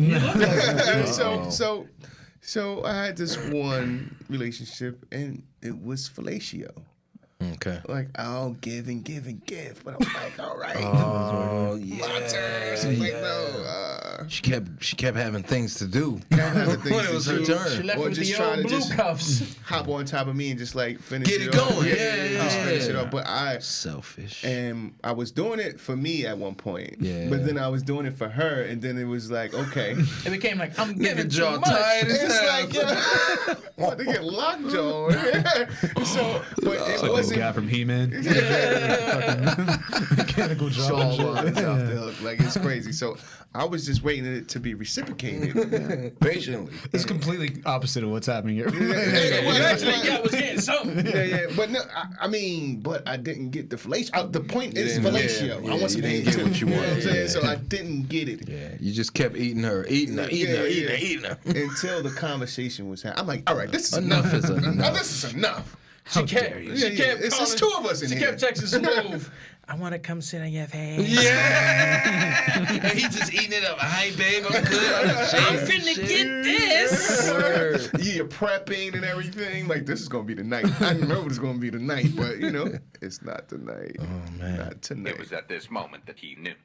So I had this one relationship, and it was fellatio. Okay. Like, I'll give and give and give, but I'm like, all right, Oh my turn. She's like, no. She kept having things to do having things when it to was her do. She turn. left Or with just the try old to blue just- cuffs. Hop on top of me and just like finish Get it it off. going. Just finish it Yeah. off. But I Selfish. and I was doing it for me at one point. Yeah. But then I was doing it for her, and then it was like, okay. It became like I'm Nigga giving jaw too much. tired as It's hell. like, yeah, I want to get lockjaw. So, but it Like the wasn't. guy from He-Man. Mechanical Shaw jaw. lines off the hook. Like, it's crazy. So I was just waiting it to be reciprocated. Patiently. It's completely opposite of what's happening here. Yeah, I was getting something. Yeah. But no, I mean, but I didn't get the fellatio. The point is didn't- fellatio. yeah, I want you some didn't head get too. what you know what I'm wanted. saying? Yeah, So yeah. I didn't get it. Yeah, you just kept eating her Until the conversation was happening. I'm like, all right, this is Enough is enough. This is enough. She kept It's calling- two of us in she here. kept texting Smooth. I want to come sit on your face. Yeah. And he just eating it up. Hi, babe. I'm good. I'm finna get this. Word. You're prepping and everything. Like, this is gonna be the night. I know it's gonna be the night, but you know, it's not the night. Oh, man. Not tonight. It was at this moment that he knew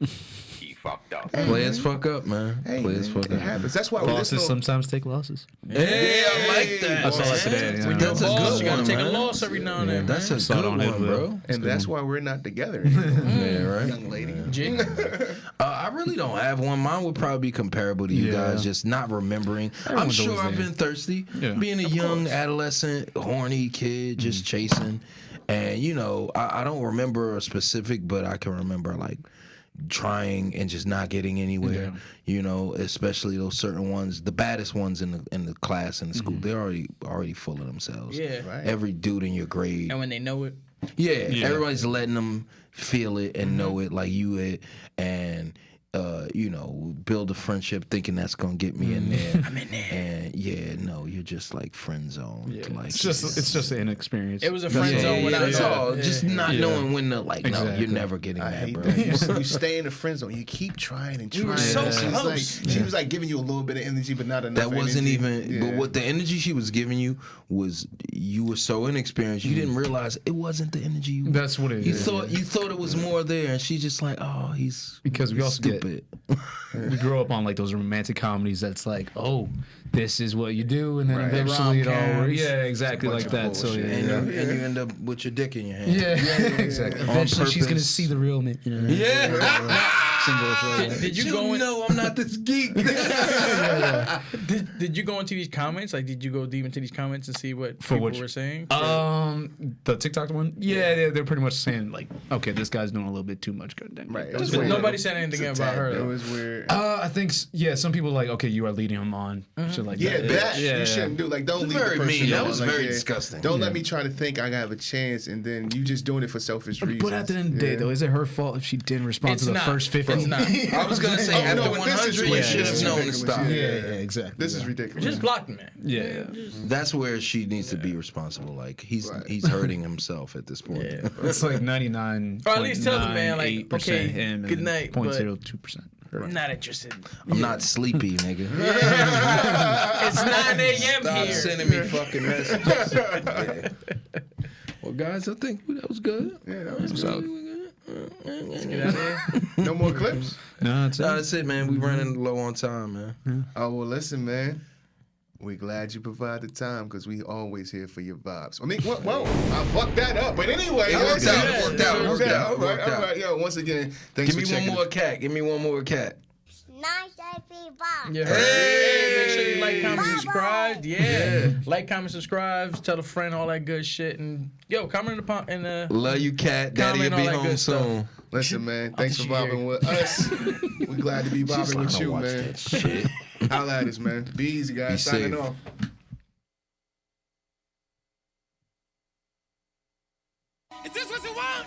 he fucked up. Players fuck up, man. Hey, Players man, fuck it up. happens. That's why we Losses listen. sometimes take losses. Hey, I like that. I saw that today. Yeah. That's a Loss, good you gotta one, take a man. loss every now and then. That's a Saw it good on one, Edwin. bro. And that's why we're not together anymore. Yeah, right. Young lady. G. I really don't have one. Mine would probably be comparable to you Yeah. guys, just not remembering. I'm Everyone's sure always I've there. been thirsty, Yeah. being a young adolescent, horny kid, just chasing. And, you know, I don't remember a specific, but I can remember, like, trying and just not getting anywhere. Yeah. You know, especially those certain ones, the baddest ones in the class in the school. They're already full of themselves. Yeah. Right. Every dude in your grade. And when they know it, Yeah, everybody's letting them feel it and know it like you it, and you know, build a friendship thinking that's gonna get me in there. I'm in there. And you're just like friend zone. Like It's just an inexperience. It was a friend zone yeah, without that's that. all. Just not knowing when to like. No, Exactly. you're never getting I that, hate bro. that. You stay in the friend zone. You keep trying and trying. were so She was close. like, she was like giving you a little bit of energy, but not enough. That wasn't energy. even. Yeah. But what the energy she was giving you was, you were so inexperienced. You didn't realize it wasn't the energy. That's what it you is. thought. You thought it was more there, and she's just like, oh, he's Because we he's also get- stupid. We grew up on like those romantic comedies that's like, oh, this is what you do, and then Right. eventually it all. Rom-coms. Yeah, exactly Bunch like of that. So bullshit. yeah, and you end up with your dick in your hand. yeah, exactly. Eventually, she's gonna purpose. see the real me. You know? Yeah. Did you You go in? know I'm not this geek. Did you go into these comments? Like, did you go deep into these comments and see what For people which- were saying? The TikTok one. Yeah, they're pretty much saying like, okay, this guy's doing a little bit too much good. Right. It But was weird. nobody said anything about her. It though. was weird. I think some people like, okay, you are leading him on. Shit like Yeah, that. that Yeah. you shouldn't do. Like, don't leave very the person mean. That on. was Like, very disgusting. Don't let me try to think I have a chance, and then you just doing it for selfish reasons. But at the end of the day, though, is it her fault if she didn't respond It's to the not. first 50? It's not. I was gonna say Oh, after no, but this 100, you situation should is have known to ridiculous. stop. Yeah. exactly. This is ridiculous. Just block the man. Yeah. That's where she needs to be responsible. Like he's hurting himself at this point. Yeah. It's like 99. Or at least tell the man, like, okay, him good night, but- 0.02%. I'm not interested. I'm not sleepy, nigga. It's 9 a.m. Stop here. sending me fucking messages. Yeah. Well, guys, I think that was good. Yeah, that was So, Get out of here. no more clips. no, it's No, that's it, man. We running low on time, man. Oh well, listen, man. We're glad you provide the time because we always here for your vibes. I mean, whoa, I fucked that up. But anyway, It worked out. It worked out. It worked out. All It right, worked all out. right. Yo, once again, thanks Give for me one checking. more cat. Give me one more cat. Nice happy box. Yeah. Hey, make sure you like, comment, subscribe. Yeah. Like, comment, subscribe. Tell a friend all that good shit. And yo, comment in the Love you, cat. Daddy will Comment be all that home good stuff. soon. Listen, man. Thanks for think she bobbing with us. We're glad to be bobbing with you, man. That shit. Holla at us, man. Be easy, guys. Be Signing safe. off. Is this what you want?